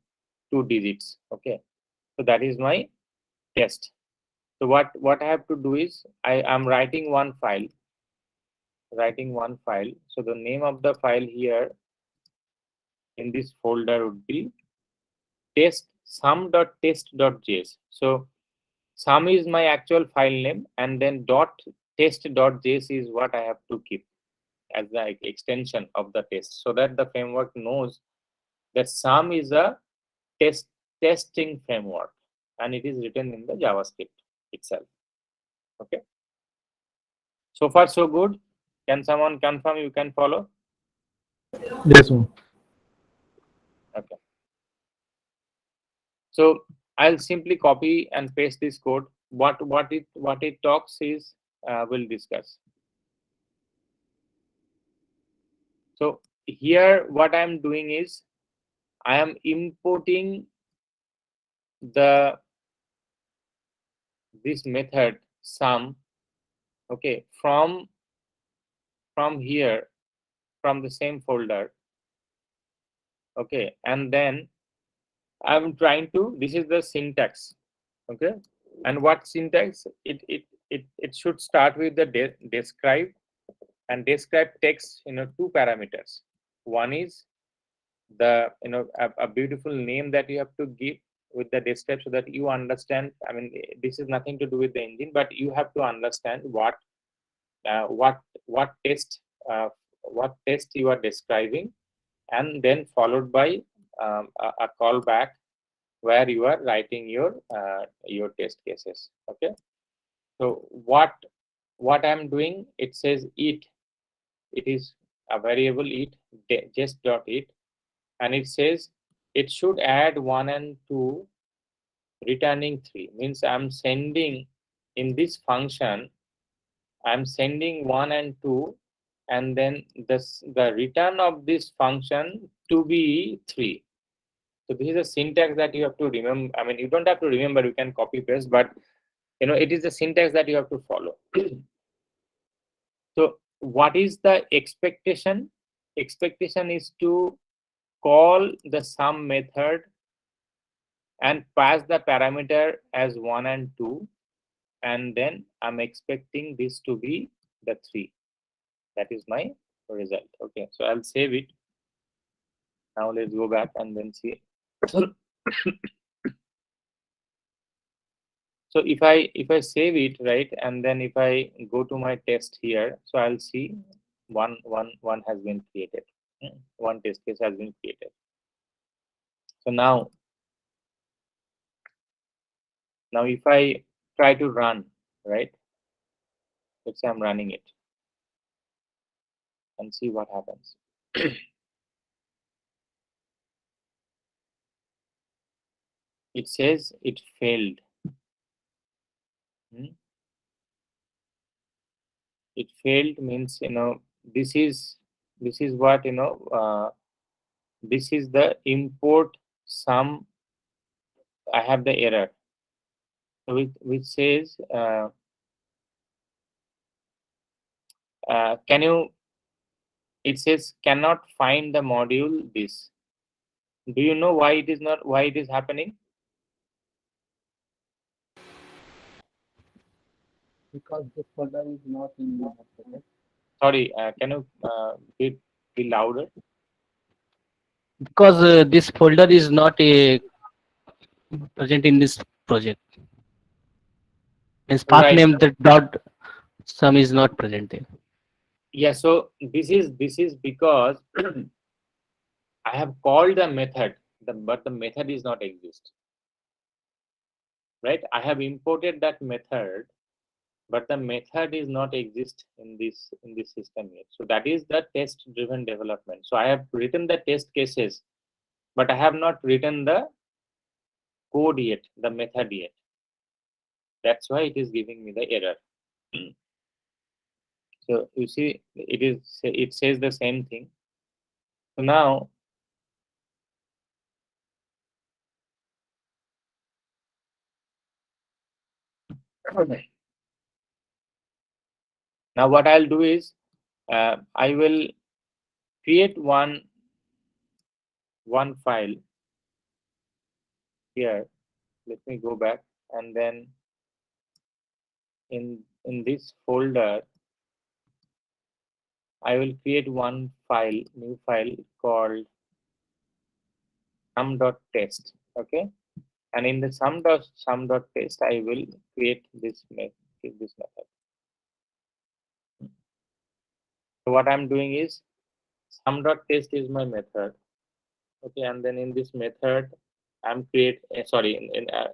digits. Okay, so that is my test. So what I have to do is I am writing one file. So the name of the file here in this folder would be test sum.test.js. So sum is my actual file name, and then test.js is what I have to keep as the extension of the test, so that the framework knows that sum is a testing framework, and it is written in the JavaScript itself. Okay, so far so good. Can someone confirm you can follow? Yes, ma'am. Okay, so I'll simply copy and paste this code. What it talks is, we'll discuss. So here what I'm doing is I am importing this method sum, okay, from here, from the same folder. Okay, and then I'm trying to, this is the syntax. Okay, and what syntax, it should start with the describe, and describe takes two parameters. One is the a beautiful name that you have to give with the describe, so that you understand. I mean, this is nothing to do with the engine, but you have to understand what uh, what what test uh, what test you are describing, and then followed by a callback where you are writing your test cases. Okay, so what I'm doing, it says it is a variable it just dot it, and it says it should add 1 and 2, returning 3. Means I'm sending in this function, I'm sending 1 and 2, and then the return of this function to be 3. So this is a syntax that you have to remember. I mean, you don't have to remember, you can copy paste, but it is the syntax that you have to follow. So what is the expectation? Expectation is to call the sum method and pass the parameter as 1 and 2, and then I'm expecting this to be the 3. That is my result. Okay, so I'll save it. Now let's go back and then see. So if I save it, right, and then if I go to my test here, so I'll see one has been created. One test case has been created. So now if I try to run, right, let's say I'm running it and see what happens. It says it failed. It failed means, this is what this is the import sum. I have the error, which says, can you, it says cannot find the module this. Do you know why it is not, why it is happening? Because this folder is not in the project. Sorry, can you be louder? Because this folder is not present in this project. Means path Right. name the dot sum is not present there. Yeah, so this is because I have called the method, but the method is not exist. Right? I have imported that method, but the method is not exist in this system yet. So that is the test driven development. So I have written the test cases, but I have not written the code yet, the method yet. That's why it is giving me the error. So you see, it says the same thing. So now now what I'll do is, I will create one file here. Let me go back, and then in this folder I will create one file, new file called sum.test. Okay, and in the sum.test I will create this method. So what I'm doing is, sum.test is my method. Okay, and then in this method I'm create sorry, in a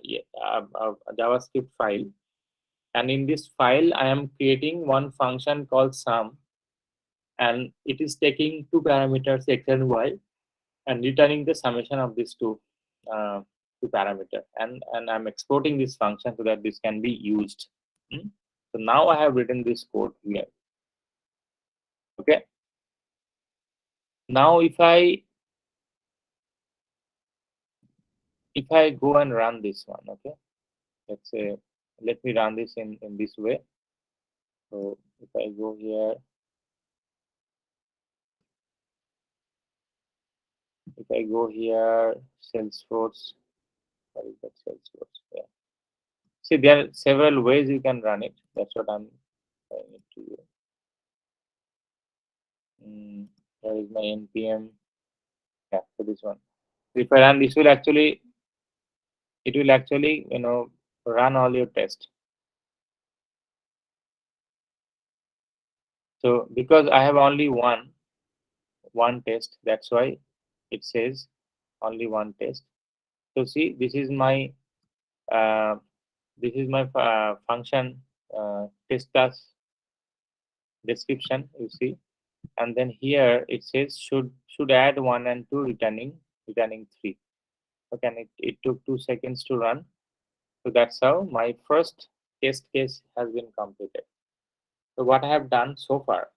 JavaScript file, and in this file I am creating one function called sum, and it is taking two parameters x and y, and returning the summation of these uh, two parameter, and I'm exporting this function so that this can be used. So now I have written this code here. Okay, now if I go and run this one, okay, let's say, let me run this in this way. So if I go here, Salesforce, what is that, Salesforce? Yeah. See, there are several ways you can run it. That's what I'm showing it to you. Where is my npm? Yeah, so this one. If I run, this will actually, it will actually, run all your tests. So because I have only one test, that's why it says only one test. So see, this is my uh, function test class description, you see, and then here it says should add 1 and 2, returning 3. Okay, and it took 2 seconds to run. So that's how my first test case has been completed. So what I have done so far,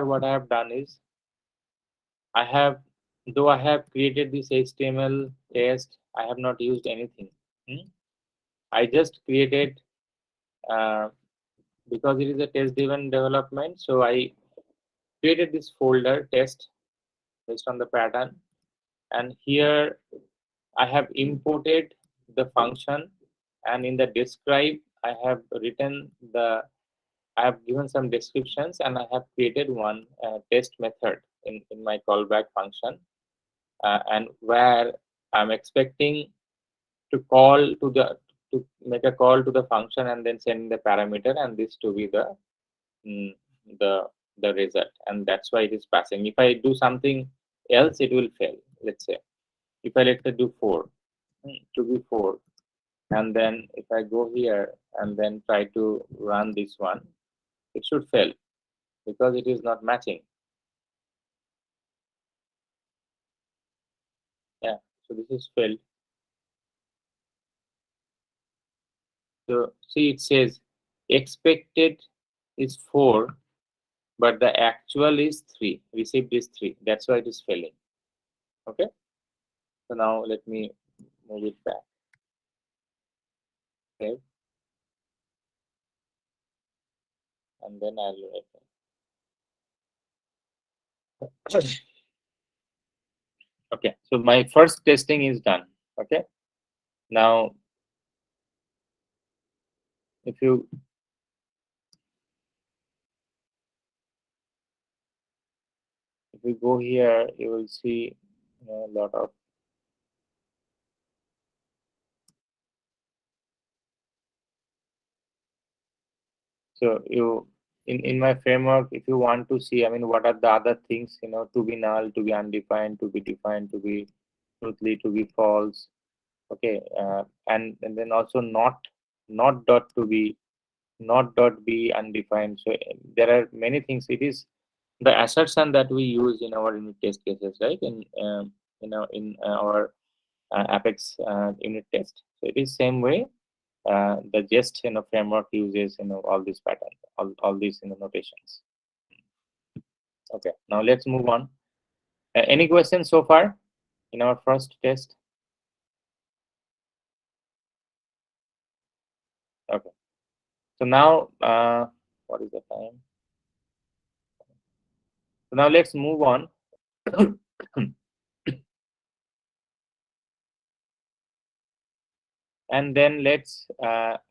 what I have done is, though I have created this HTML test, I have not used anything. I just created, uh, because it is a test driven development, so I created this folder test based on the pattern, and here I have imported the function, and in the describe I have given some descriptions, and I have created one test method in my callback function, and where I'm expecting to make a call to the function and then send the parameter, and this to be mm, the the result, and that's why it is passing. If I do something else, it will fail. Let's say if I let's say do 4 to be 4, and then if I go here and then try to run this one, it should fail because it is not matching. Yeah, so this is failed. So see, it says expected is 4, but the actual is 3. Received is 3. That's why it is failing. Okay. So now let me move it back. Okay. And then I'll write it. Okay. So my first testing is done. Okay. Now, if you go here, you will see a lot of so you in my framework, if you want to see, I mean, what are the other things, to be null, to be undefined, to be defined, to be truthly, to be false. Okay, and then also not dot to be, not dot be undefined. So there are many things. It is the assertion that we use in our unit test cases, right? In our Apex unit test. So it is same way. The jest framework uses all these patterns, all these notations. Okay, now let's move on. Any questions so far in our first test? Okay, so now what is the time? So now let's move on. And then let's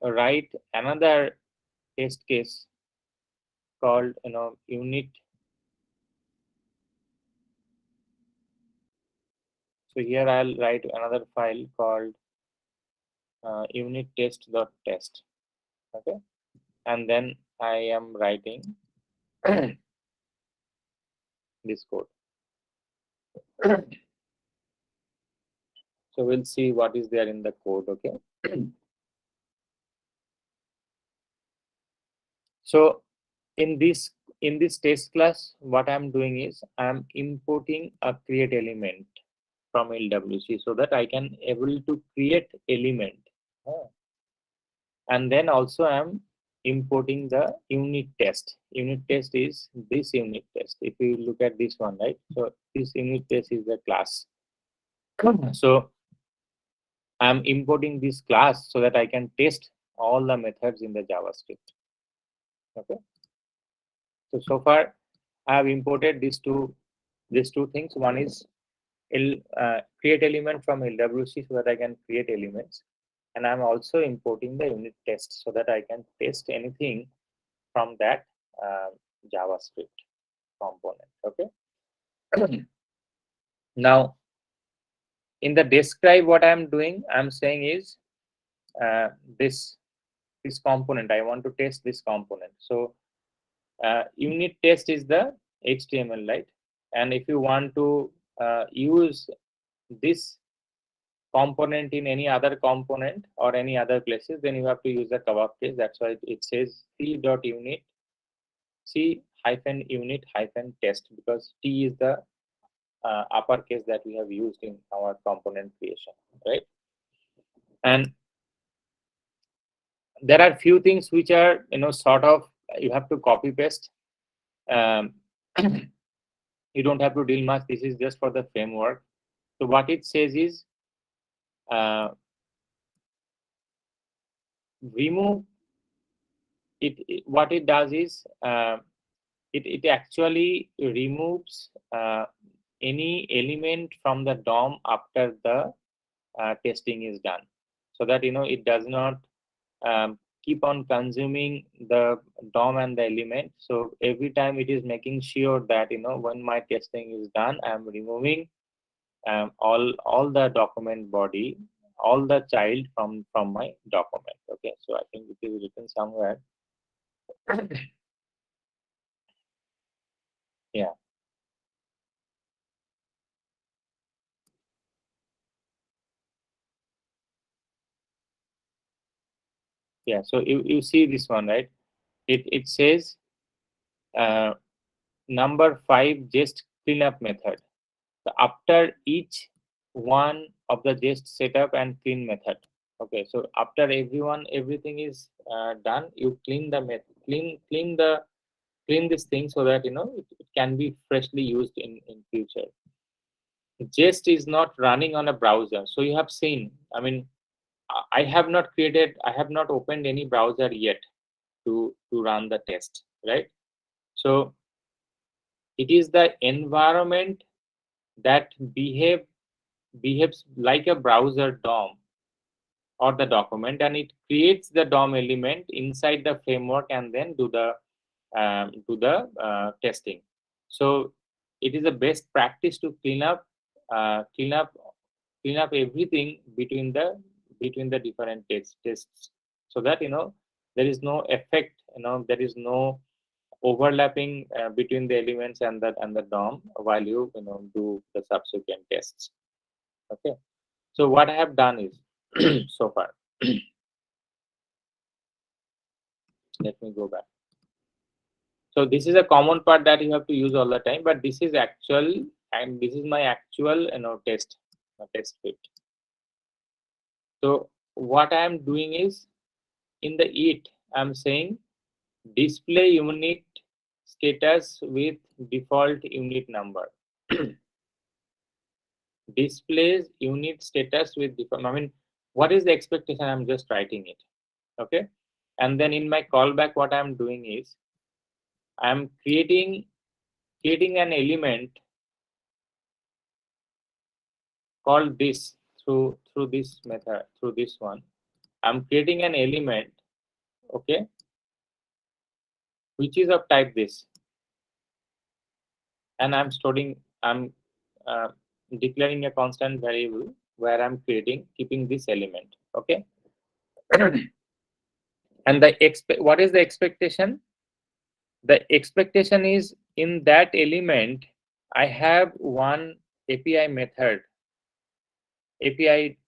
write another test case called unit. So here I'll write another file called unit test.test. Okay, and then I am writing this code. So we'll see what is there in the code. Okay. So in this test class, what I'm doing is I'm importing a create element from LWC so that I can able to create element. And then also I'm importing the unit test. Unit test is this unit test. If you look at this one, right? So this unit test is the class. So I'm importing this class so that I can test all the methods in the JavaScript. Okay. So far I have imported these two things. One is create element from LWC so that I can create elements, and I'm also importing the unit test so that I can test anything from that JavaScript component. Okay. Now in the describe, what I'm doing, I'm saying is this component, I want to test this component. So unit test is the HTML, right? And if you want to use this component in any other component or any other places, then you have to use the cover case. That's why it says c.unit, c-unit test, because T is the uppercase that we have used in our component creation, right? And there are few things which are sort of you have to copy paste. You don't have to deal much. This is just for the framework. So what it says is remove it. What it does is it actually removes any element from the DOM after the testing is done, so that it does not keep on consuming the DOM and the element. So every time it is making sure that when my testing is done, I'm removing all the document body, all the child from my document. Okay, so I think it is written somewhere. Yeah. Yeah, so you see this one, right? It says number 5 just cleanup method. So after each one of the just setup and clean method. Okay, so after everything is done, you clean the clean this thing so that it can be freshly used in future. Jest is not running on a browser, so you have seen. I mean, I have not opened any browser yet to run the test, right? So it is the environment that behaves like a browser DOM or the document, and it creates the DOM element inside the framework and then do the testing. So it is a best practice to clean up everything between the different tests, so that there is no effect, there is no overlapping between the elements and the DOM while you do the subsequent tests. Okay, so what I have done is so far. Let me go back. So this is a common part that you have to use all the time, but this is actual, and this is my actual test script. So what I am doing is, in the it, I'm saying display unit status with default unit number. Displays unit status with default. I mean, what is the expectation? I'm just writing it. Okay, and then in my callback, what I'm doing is I'm creating an element called this through this method, through this one. I'm creating an element, okay, which is of type this, and I'm uh, declaring a constant variable where I'm keeping this element, okay. And what is the expectation? The expectation is, in that element I have one API method, API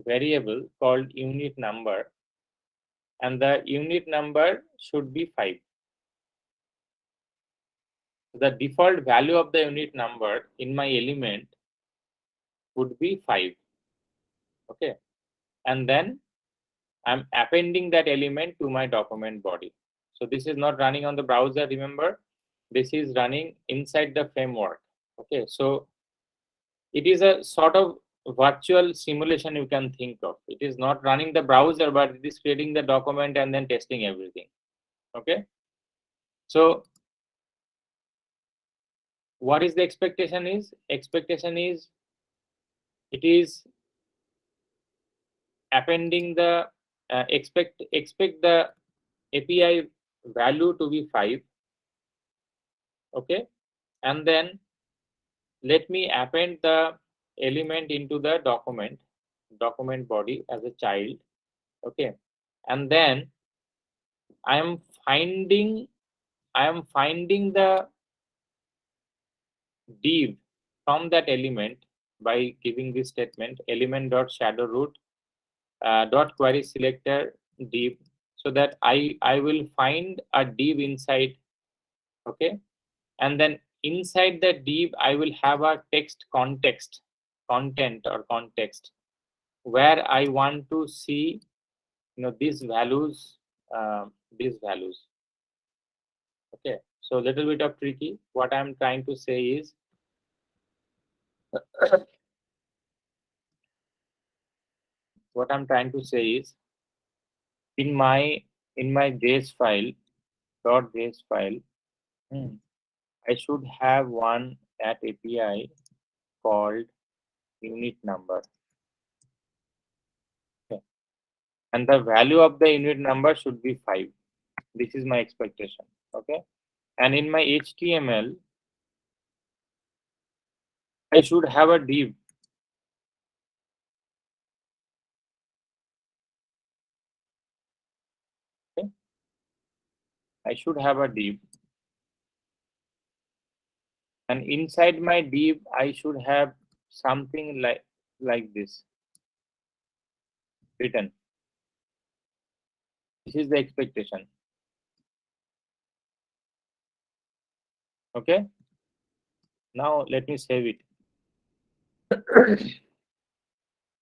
variable called unit number, and the unit number should be 5. The default value of the unit number in my element would be 5. Okay, and then I'm appending that element to my document body. So this is not running on the browser, remember, this is running inside the framework. Okay, so it is a sort of virtual simulation you can think of. It is not running the browser, but it is creating the document and then testing everything. Okay, so what is the expectation is? Expectation is, it is appending the expect the API value to be 5. Okay, and then let me append the element into the document body as a child. Okay, and then I am finding the div from that element by giving this statement element dot shadow root dot query selector div, so that I will find a div inside. Okay, and then inside the div I will have a content or context, where I want to see these values. Okay, so little bit of tricky. What I'm trying to say is in my JS file, .js file, I should have one at API called unit number. Okay, and the value of the unit number should be 5. This is my expectation. Okay, and in my HTML I should have a div. Okay, I should have a div, and inside my div I should have something like this written. This is the expectation. Okay, now let me save it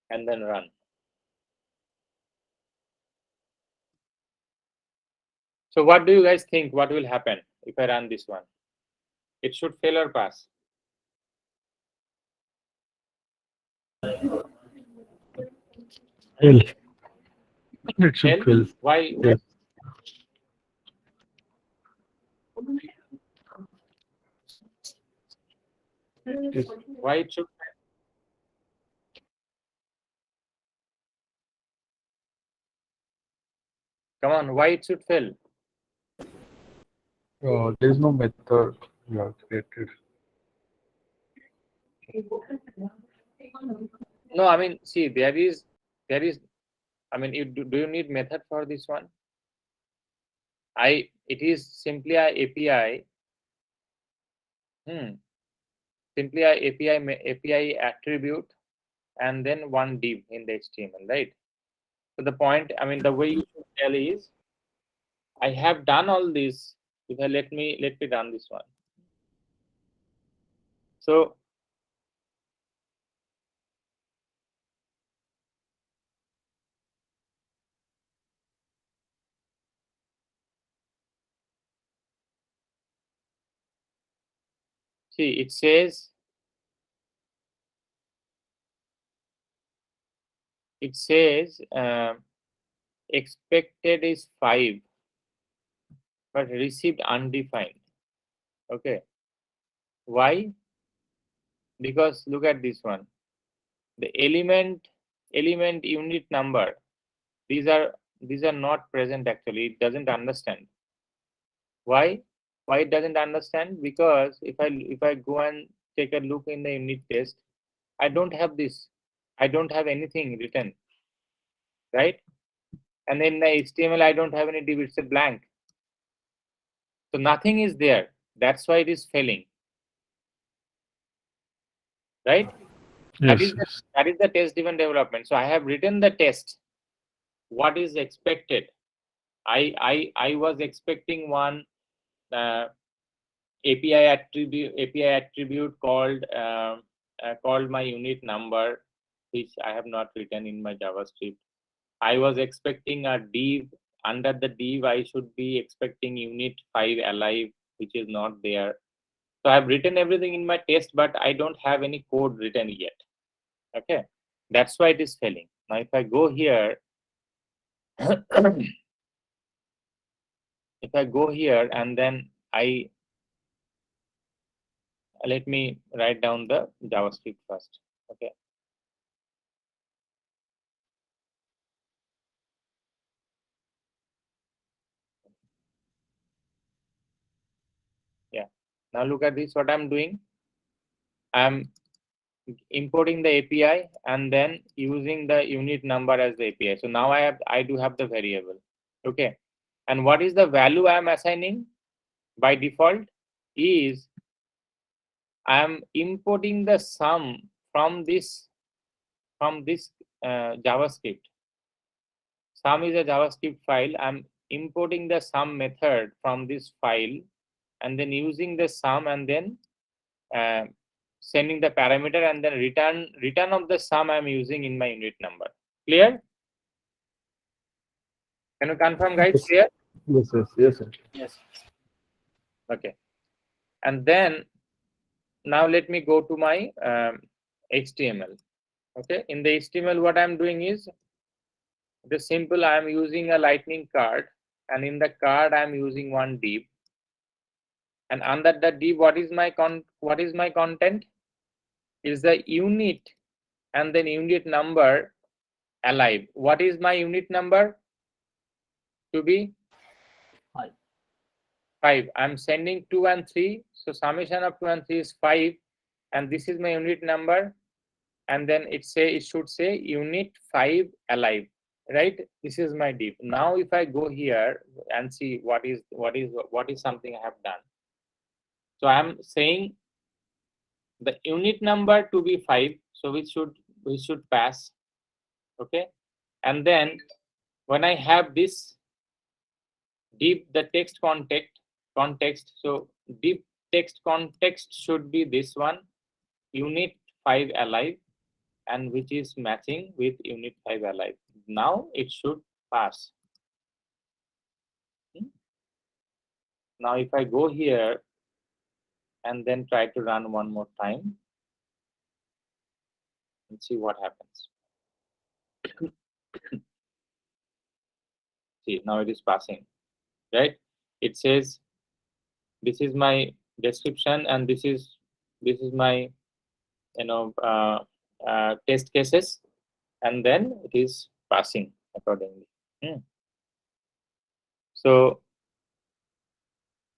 and then run. So what do you guys think? What will happen if I run this one? It should fail or pass? Fail. It should Fail? fail. Why? Yes. Yes. Why it should fail? Come on, why it should fail? There's no method you have created. No, I mean, see, there is, I mean, do you need method for this one? It is simply a API. Simply a API attribute and then one div in the HTML, right? So the point, I mean, the way you should tell is, I have done all this. If I let me run this one. So see, it says expected is 5, but received undefined. Okay. Why? Because look at this one. The element unit number, these are not present actually. It doesn't understand. Why? Why it doesn't understand? Because if I go and take a look in the unit test, I don't have this. I don't have anything written, right? And in the HTML, I don't have any div. It's a blank. So nothing is there. That's why it is failing, right? Yes. That is the test-driven development. So I have written the test. What is expected? I was expecting one API attribute called my unit number, which I have not written in my JavaScript. I was expecting a div. Under the div, I should be expecting unit 5 alive, which is not there. So I've written everything in my test, but I don't have any code written yet. Okay, that's why it is failing. Now, if I go here, if I go here and then let me write down the JavaScript first. Okay. Yeah. Now look at this. What I'm doing, I'm importing the API and then using the unit number as the API. So now I do have the variable. Okay. And what is the value I am assigning by default is I am importing the sum from this JavaScript. Sum is a JavaScript file. I'm importing the sum method from this file and then using the sum and then sending the parameter and then return of the sum I'm using in my unit number. Clear? Can you confirm, guys? Clear? Yes. Yes. Sir. Yes. Okay. And then now let me go to my HTML. Okay. In the HTML, what I'm doing is the simple. I'm using a lightning card, and in the card I'm using one div. And under the div, what is my content? Is the unit and then unit number alive. What is my unit number to be? 5. 5. I'm sending 2 and 3. So summation of 2 and 3 is 5. And this is my unit number. And then it should say unit 5 alive. Right? This is my div. Now if I go here and see what is something I have done. So I'm saying the unit number to be 5. So we should pass. Okay. And then when I have this div the text context, so div text context should be this one, unit 5 alive, and which is matching with unit 5 alive. Now it should pass. Now if I go here and then try to run one more time and see what happens. See, now it is passing, right? It says this is my description and this is my test cases, and then it is passing accordingly. So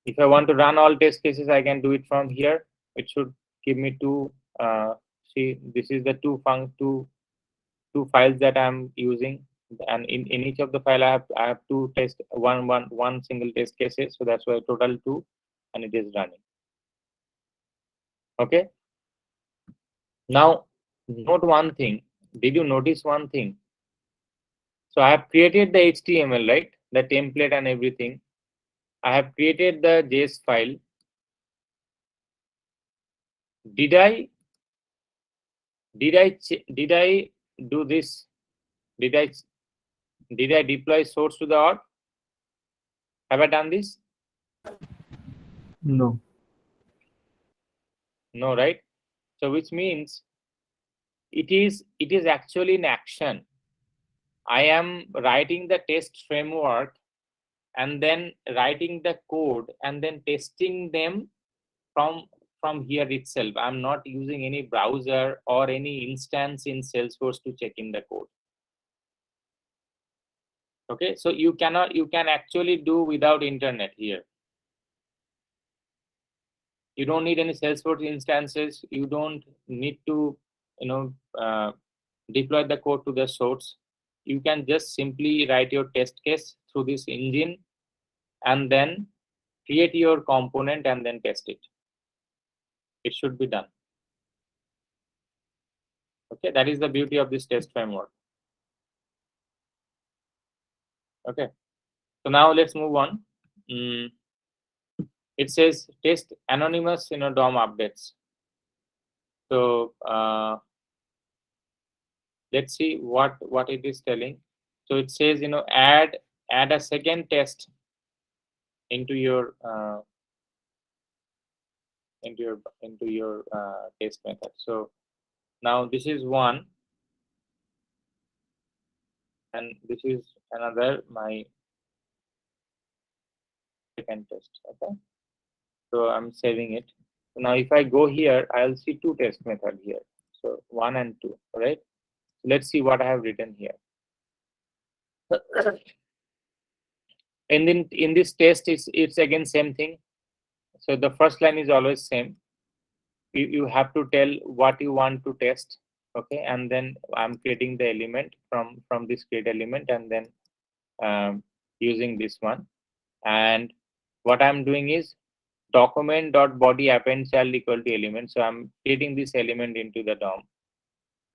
if I want to run all test cases, I can do it from here. It should give me two. See, this is the two files that I'm using, and in each of the file I have two test one single test cases. So that's why total two, and it is running. Okay. Now note one thing. Did you notice one thing? So I have created the HTML, right? The template and everything. I have created the JS file. Did I do this? Did I deploy source to the org? Have I done this? No. No, right? So which means it is actually in action. I am writing the test framework and then writing the code and then testing them from here itself. I'm not using any browser or any instance in Salesforce to check in the code. Okay, so you can actually do without internet here. You don't need any Salesforce instances. You don't need to deploy the code to the source. You can just simply write your test case through this engine and then create your component and then test it. It should be done. Okay, that is the beauty of this test framework. Okay, so now let's move on. It says test anonymous DOM updates. So let's see what it is telling. So it says add a second test into your test method. So now this is one, and this is another, my second test. Okay, so I'm saving it. So now if I go here, I'll see two test method here. So 1 and 2, right? Let's see what I have written here. And then in this test, it's again same thing. So the first line is always same. You have to tell what you want to test. Okay, and then I'm creating the element from this create element, and then using this one. And what I'm doing is document.body append child equal to element. So I'm creating this element into the DOM,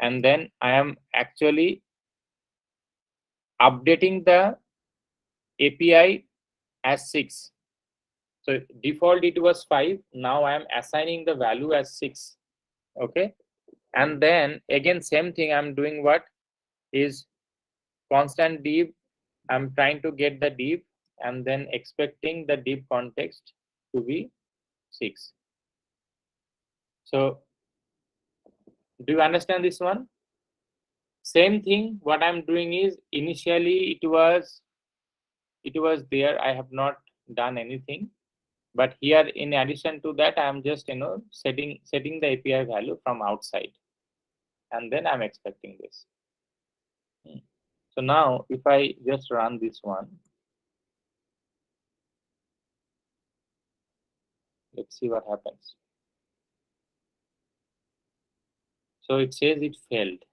and then I am actually updating the API as 6. So default it was 5. Now I am assigning the value as 6. Okay, and then again same thing I'm doing. What is constant div? I'm trying to get the div and then expecting the div context to be 6. So do you understand this one? Same thing. What I'm doing is initially it was there. I have not done anything, but here in addition to that, I'm just setting the API value from outside, and then I'm expecting this. So now if I just run this one, let's see what happens. So it says it failed.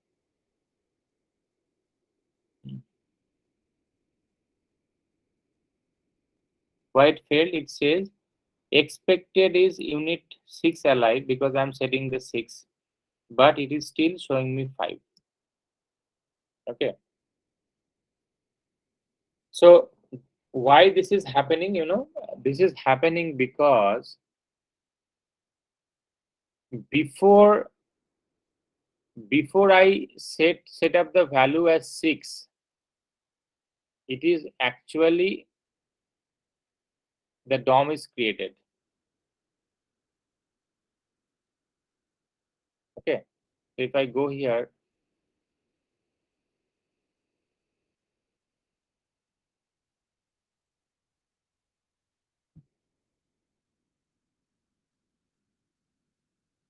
Why it failed? It says expected is unit 6 alive because I'm setting the 6, but it is still showing me 5. Okay. So why this is happening? This is happening because before I set up the value as 6, it is actually the DOM is created. Okay, so if I go here,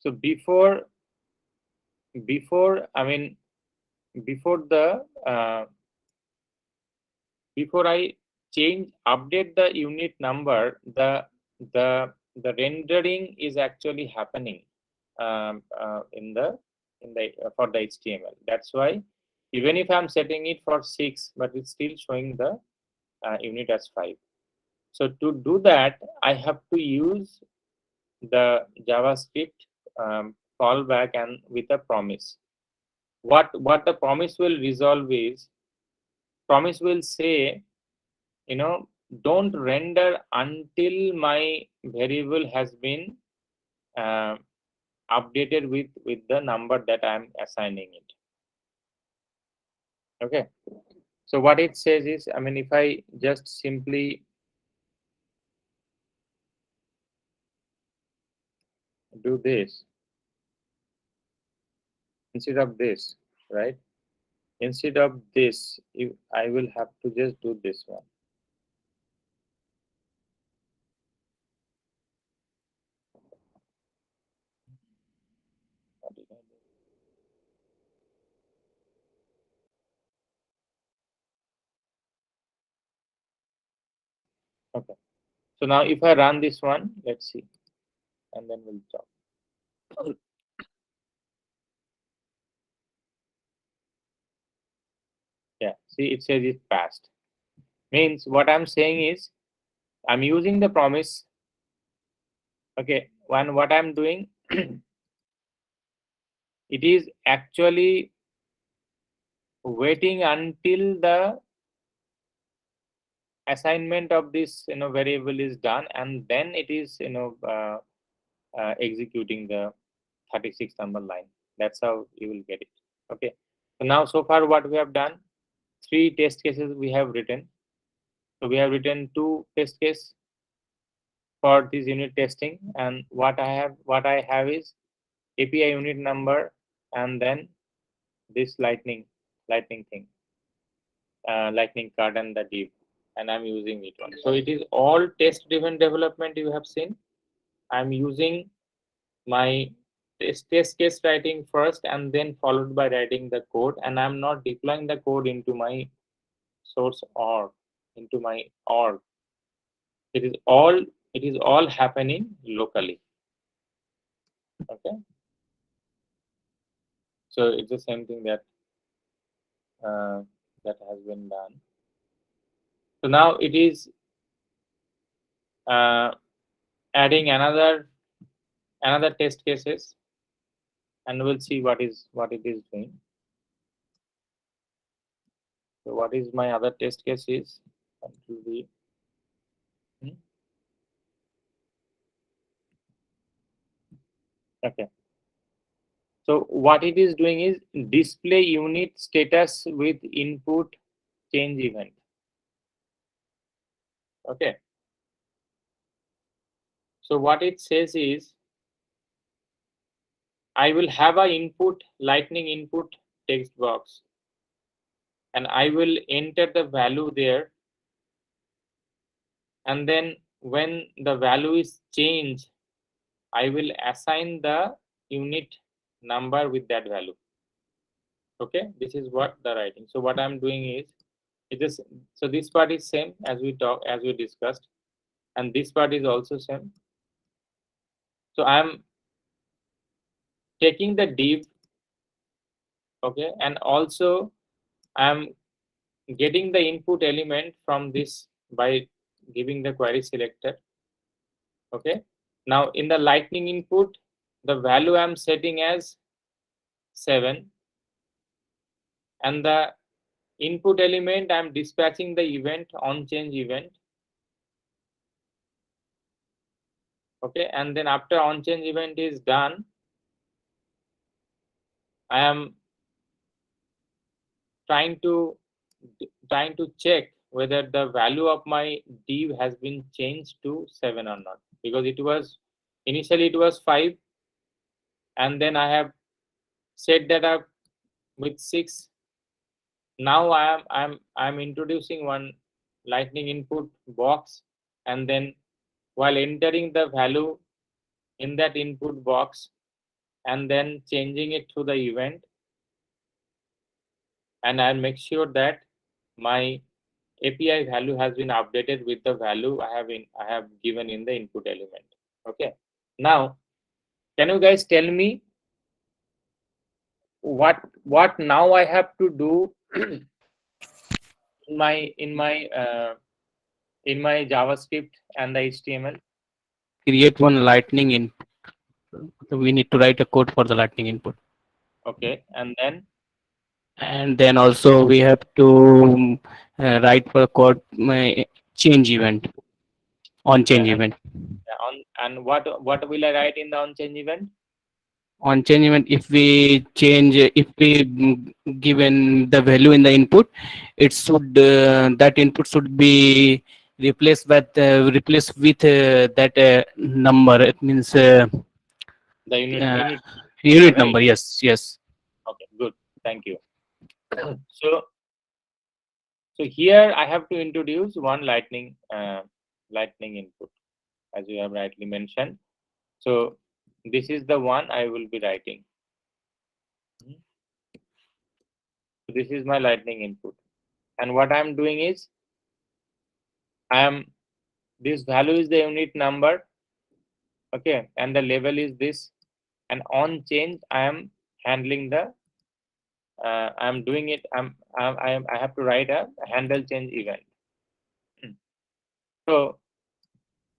so before I mean before the before I update the unit number, the rendering is actually happening in the for the HTML. That's why even if I'm setting it for 6, but it's still showing the unit as 5. So to do that, I have to use the JavaScript callback and with a promise. What the promise will resolve is, promise will say, don't render until my variable has been uh, updated with the number that I'm assigning it. Okay, so what it says is, I mean, if I just simply do this instead of this, right? Instead of this, I will have to just do this one. What did I do? Okay, so now if I run this one, let's see, and then we'll talk. Yeah, see, it says it passed. Means what I'm saying is, I'm using the promise. Okay, what I'm doing, it is actually waiting until the assignment of this variable is done, and then it is executing the 36 number line. That's how you will get it. Okay, so now so far what we have done, 3 test cases we have written. So we have written 2 test case for this unit testing, and what I have is API unit number, and then this lightning thing, lightning card and the div, and I'm using it one. So it is all test driven development you have seen. I'm using my test case writing first, and then followed by writing the code, and I'm not deploying the code into my source org, into my org. It is all happening locally. Okay, so it's the same thing that that has been done. So now it is adding another test cases, and we'll see what it is doing. So what is my other test case is Control V. Okay. So what it is doing is display unit status with input change event. Okay. So what it says is, I will have a input, lightning input text box, and I will enter the value there, and then when the value is changed, I will assign the unit number with that value. Okay, this is what the writing. So what I'm doing is, it is, so this part is same as we discussed, and this part is also same. So I'm taking the div, okay, and also I'm getting the input element from this by giving the query selector. Okay, now in the lightning input, the value I'm setting as 7, and the input element I'm dispatching the event on change event. Okay, and then after on change event is done, I am trying to check whether the value of my div has been changed to 7 or not, because it was initially it was 5, and then I have set that up with 6. Now I'm introducing one lightning input box, and then while entering the value in that input box and then changing it to the event, and I'll make sure that my API value has been updated with the value I have given in the input element. Okay. Now, can you guys tell me what now I have to do in my JavaScript and the HTML? Create one lightning input. So we need to write a code for the lightning input. Okay, and then also we have to write for code change event on change yeah, event. and what will I write in the on change event? On change event, if we change, if we given the value in the input, it should that input should be replaced with that number. It means The unit uh, unit number, unit right? number. Yes, yes. Okay, good. Thank you. So here I have to introduce one lightning input, as you have rightly mentioned. So this is the one I will be writing. This is my lightning input, and what I am doing is this value is the unit number, okay, and the label is this, and on change I am handling the I'm doing it. I have to write a handle change event. So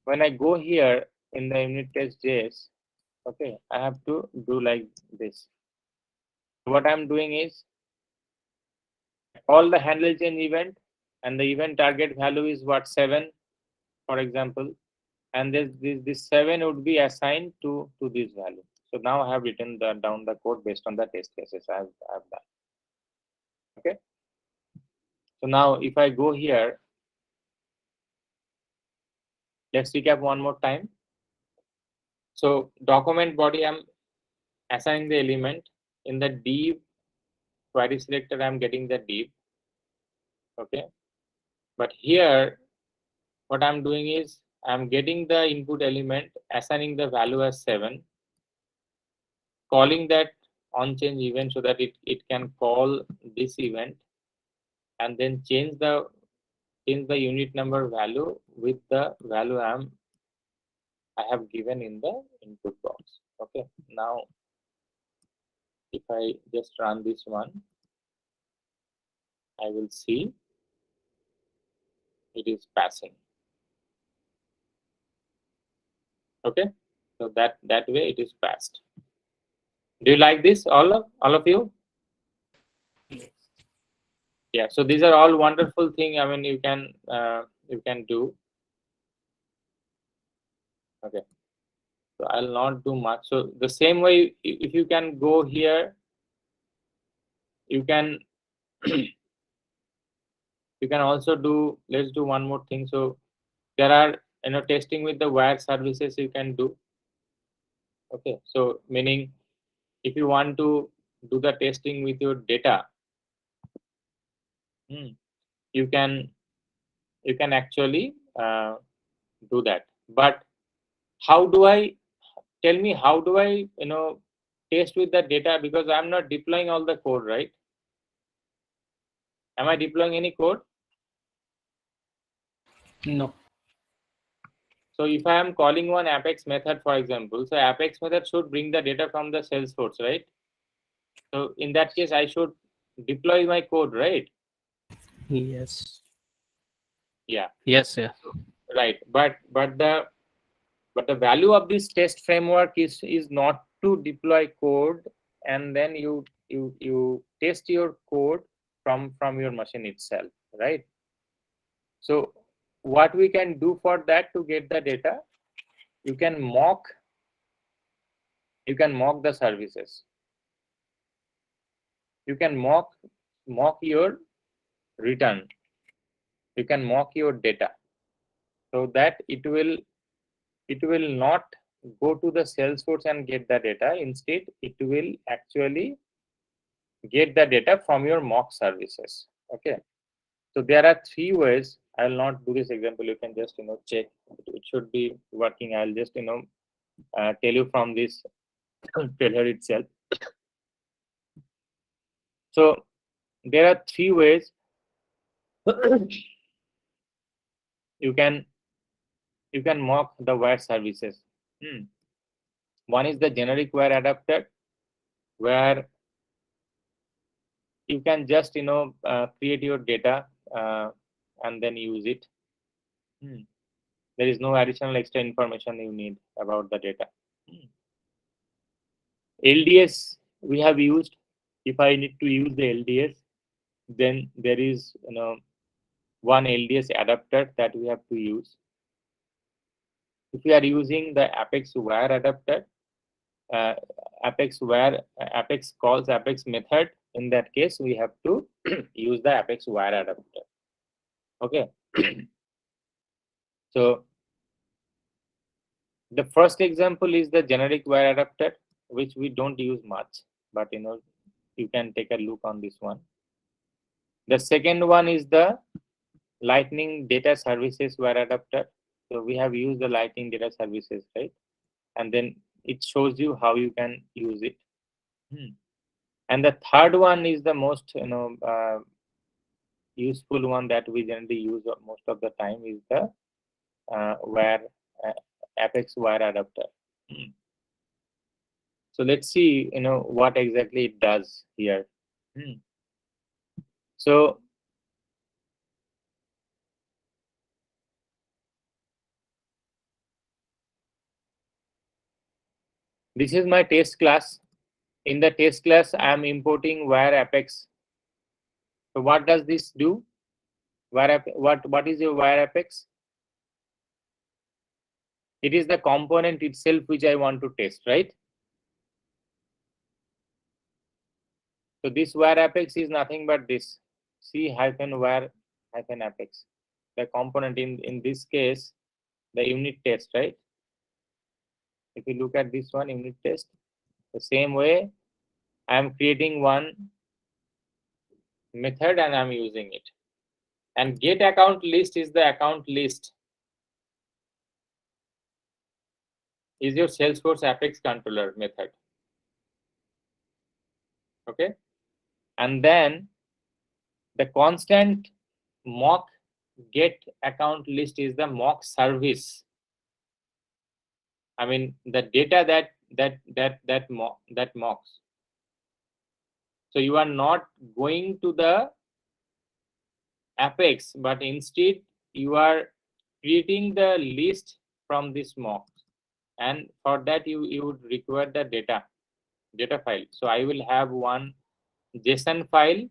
when I go here in the unit test JS, okay, I have to do like this. What I'm doing is all the handle change event, and the event target value is what, 7, for example, and this 7 would be assigned to this value. So now I have written down the code based on the test cases I have done. Okay. So now if I go here, let's recap one more time. So document body, I'm assigning the element. In the div query selector, I'm getting the div. Okay. But here, what I'm doing is I'm getting the input element, assigning the value as 7, calling that on change event so that it can call this event, and then change the unit number value with the value I have given in the input box. Okay. Now if I just run this one, I will see it is passing. Okay. So that way it is passed. Do you like this, all of you? Yeah. So these are all wonderful things. I mean, you can do. Okay. So I'll not do much. So the same way, if you can go here, you can you can also do. Let's do one more thing. So there are testing with the wire services you can do. Okay. So meaning, if you want to do the testing with your data, you can actually do that. But how do I tell me how do I test with the data, because I'm not deploying all the code, right? Am I deploying any code? No. So if I am calling one Apex method, for example, so Apex method should bring the data from the Salesforce, right? So in that case, I should deploy my code, right? Yes. Yeah. Yes. Yeah. Right. But the value of this test framework is not to deploy code and then you test your code from your machine itself, right? So what we can do for that to get the data, you can mock the services. You can mock your return. You can mock your data so that it will not go to the Salesforce and get the data. Instead, it will actually get the data from your mock services. Okay. So there are 3 ways. I will not do this example. You can just check. It should be working. I'll just tell you from this trailer itself. So there are 3 ways you can mock the wire services. One is the generic wire adapter, where you can just create your data and then use it. There is no additional extra information you need about the data. LDS we have used. If I need to use the LDS, then there is one LDS adapter that we have to use. If we are using the Apex wire adapter, Apex calls Apex method. In that case, we have to use the Apex wire adapter. Okay. So the first example is the generic wire adapter, which we don't use much, but you can take a look on this one. The second one is the Lightning Data Services wire adapter. So we have used the Lightning Data Services, right? And then it shows you how you can use it. And the third one is the most useful one that we generally use most of the time is the Apex wire adapter. So let's see what exactly it does here. So this is my test class. In the test class, I am importing wire Apex. So what does this do? What is your wire Apex? It is the component itself which I want to test, right? So this wire Apex is nothing but this C-wire-Apex. The component in this case, the unit test, right? If you look at this one, unit test, the same way I am creating one method and I'm using it. And get account list is the account list. Is your Salesforce Apex controller method. Okay. And then the constant mock get account list is the mock service. I mean the data that mocks. So you are not going to the Apex, but instead you are creating the list from this mock, and for that you would require the data file. So I will have one JSON file,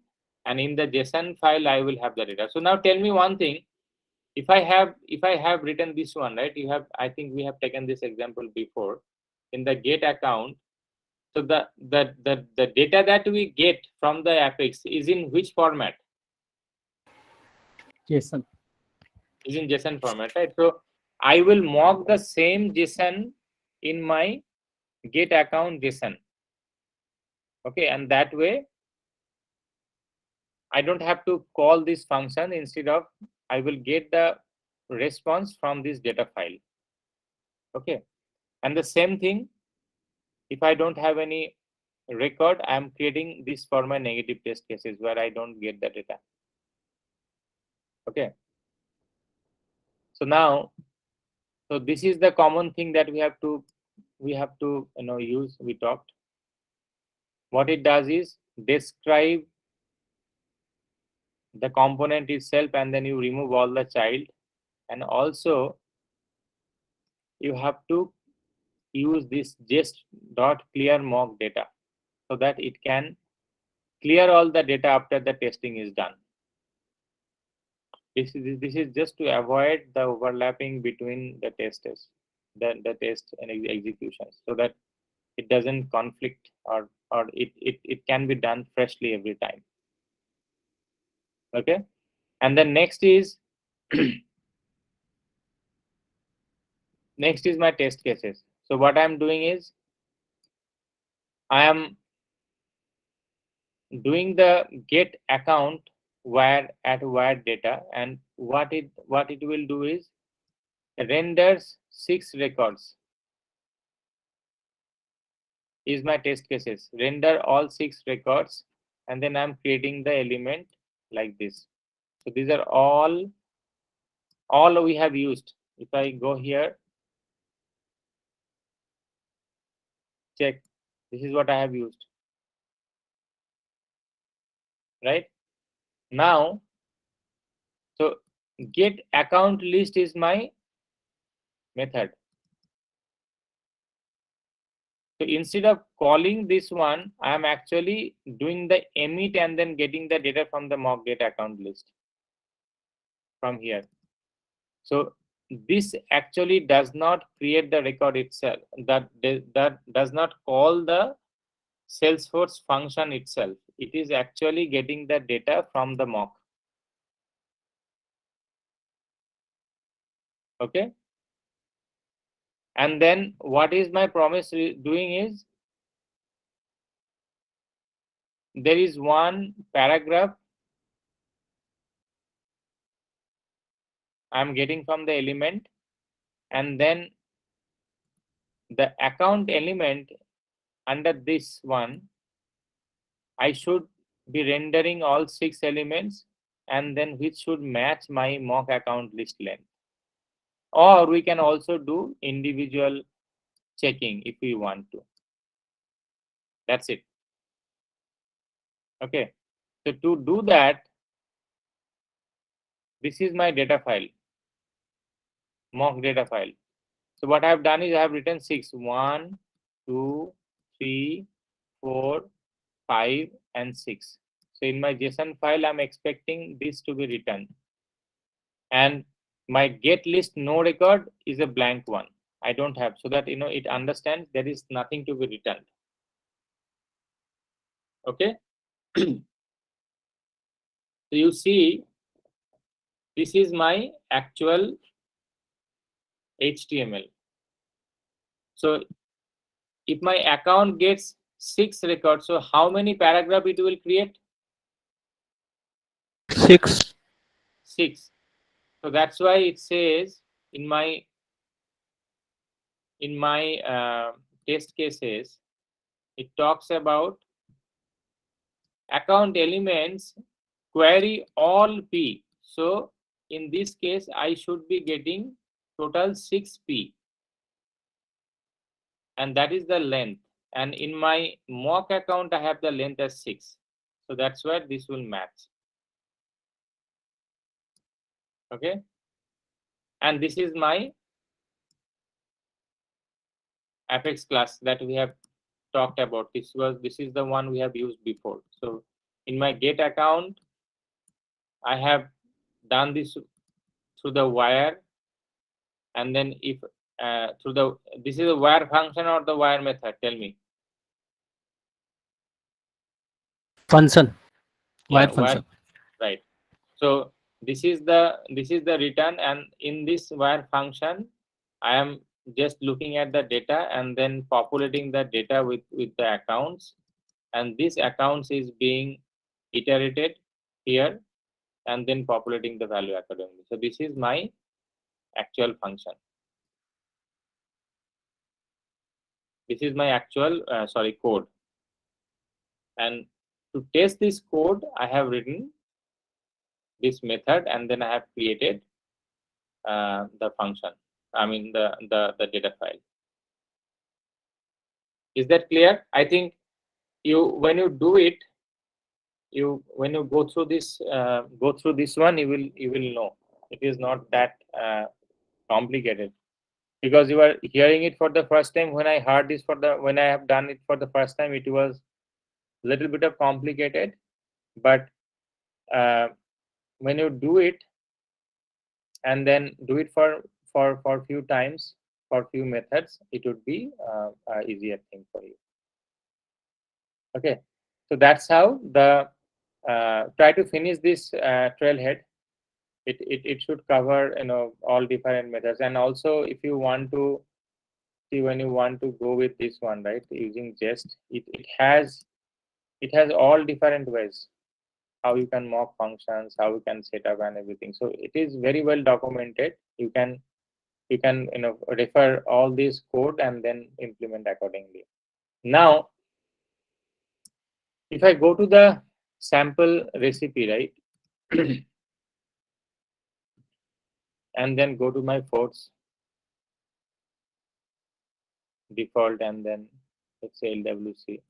and in the JSON file I will have the data. So now tell me one thing. If I have written this one, right? I think we have taken this example before in the get account. So the data that we get from the Apex is in which format? JSON. Is in JSON format, right? So I will mock the same JSON in my get account JSON. Okay, and that way I don't have to call this function. Instead of, I will get the response from this data file. Okay, and the same thing, if I don't have any record, I am creating this for my negative test cases where I don't get the data. Okay, so now, so this is the common thing that we have to use. We talked. What it does is describe the component itself, and then you remove all the child, and also you have to use this just.clear mock data so that it can clear all the data after the testing is done. This is just to avoid the overlapping between the tests, the test and executions, so that it doesn't conflict, or it can be done freshly every time. Okay, and then next is Next is my test cases. So what I am doing is I am doing the get account where at where data, and what it will do is renders 6 records is my test cases. Render all 6 records, and then I'm creating the element like this. So these are all we have used. If I go here, check, this is what I have used, right? Now, so get account list is my method. So instead of calling this one, I am actually doing the emit and then getting the data from the mock get account list from here. So this actually does not create the record itself. That does not call the Salesforce function itself. It is actually getting the data from the mock. Okay. And then what is my promise doing is, there is one paragraph I'm getting from the element, and then the account element under this one, I should be rendering all 6 elements, and then which should match my mock account list length. Or we can also do individual checking if we want to. That's it. Okay. So to do that, this is my data file, mock data file. So what I have done is I have written 6, 1, 2, 3, 4, 5, and 6. So in my JSON file, I'm expecting this to be written. And my get list no record is a blank one. I don't have, so that it understands there is nothing to be returned. Okay. So you see, this is my actual HTML. So if my account gets 6 records, so how many paragraph it will create? 6. 6. So that's why it says in my test cases, it talks about account elements query all P. So in this case, I should be getting total 6P, and that is the length. And in my mock account, I have the length as 6. So that's where this will match. Okay. And this is my Apex class that we have talked about. This is the one we have used before. So in my get account, I have done this through the wire, and then if through the, this is a wire function or the wire method, tell me. Function. Yeah, Wire function. right. So this is the return, and in this wire function, I am just looking at the data and then populating the data with the accounts, and this accounts is being iterated here, and then populating the value accordingly. So this is my actual function. This is my actual code. And to test this code, I have written this method, and then I have created the function. I mean the data file. Is that clear? I think when you do it, when you go through this one, you will know it is not that complicated, because you are hearing it for the first time. When I heard this when I have done it for the first time, it was a little bit of complicated, but when you do it and then do it for few times, for few methods, it would be easier thing for you. Okay, so that's how the try to finish this trailhead. it should cover all different methods. And also if you want to see, when you want to go with this one, right, using jest, it has all different ways how you can mock functions, how you can set up and everything. So it is very well documented. You can refer all this code and then implement accordingly. Now if I go to the sample recipe, right, and then go to my force default and then let's say LWC.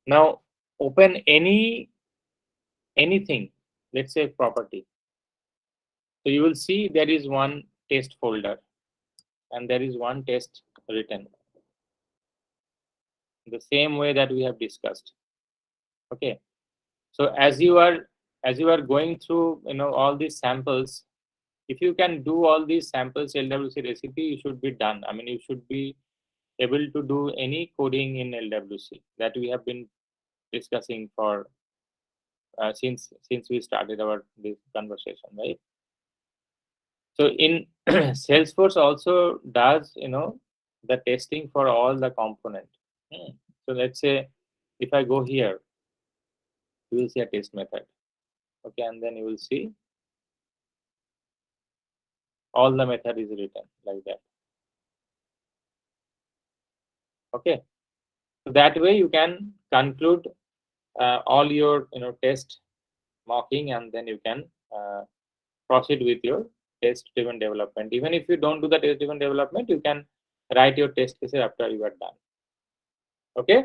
Now open anything, let's say property. So you will see there is one test folder and there is one test written the same way that we have discussed. Okay, so as you are going through all these samples, if you can do all these samples LWC recipe, you should be done. I mean, you should be able to do any coding in LWC that we have been discussing for since we started this conversation, right? So in Salesforce also does the testing for all the component. So let's say if I go here, you will see a test method. Okay, and then you will see all the method is written like that. Okay, so that way you can conclude all your test mocking, and then you can proceed with your test driven development. Even if you don't do the test driven development, you can write your test cases after you are done. Okay,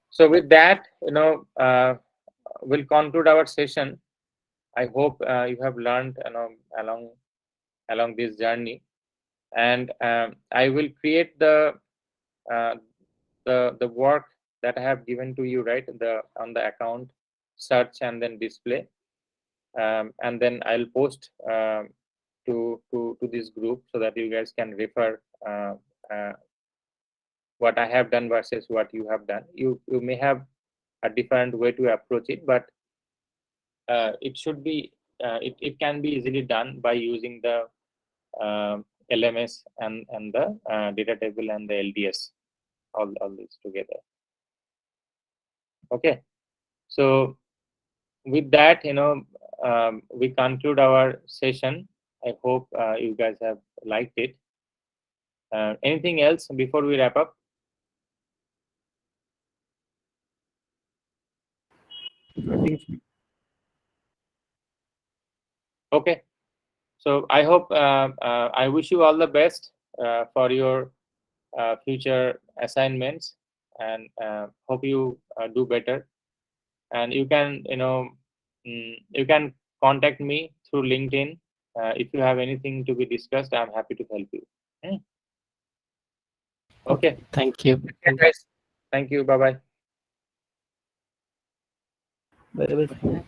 so with that we'll conclude our session. I hope you have learned along this journey, and I will create the work that I have given to you, right, on the account search and then display, and then I'll post to this group so that you guys can refer what I have done versus what you have done. You may have a different way to approach it, but it should be it can be easily done by using the LMS and the data table and the LDS, all these together. Okay, so with that we conclude our session. I hope you guys have liked it. Anything else before we wrap up? I think Okay, so I hope I wish you all the best for your future assignments, and hope you do better. And you can you can contact me through LinkedIn if you have anything to be discussed. I'm happy to help you. Okay, Thank you. okay guys, thank you. Bye bye. Bye bye.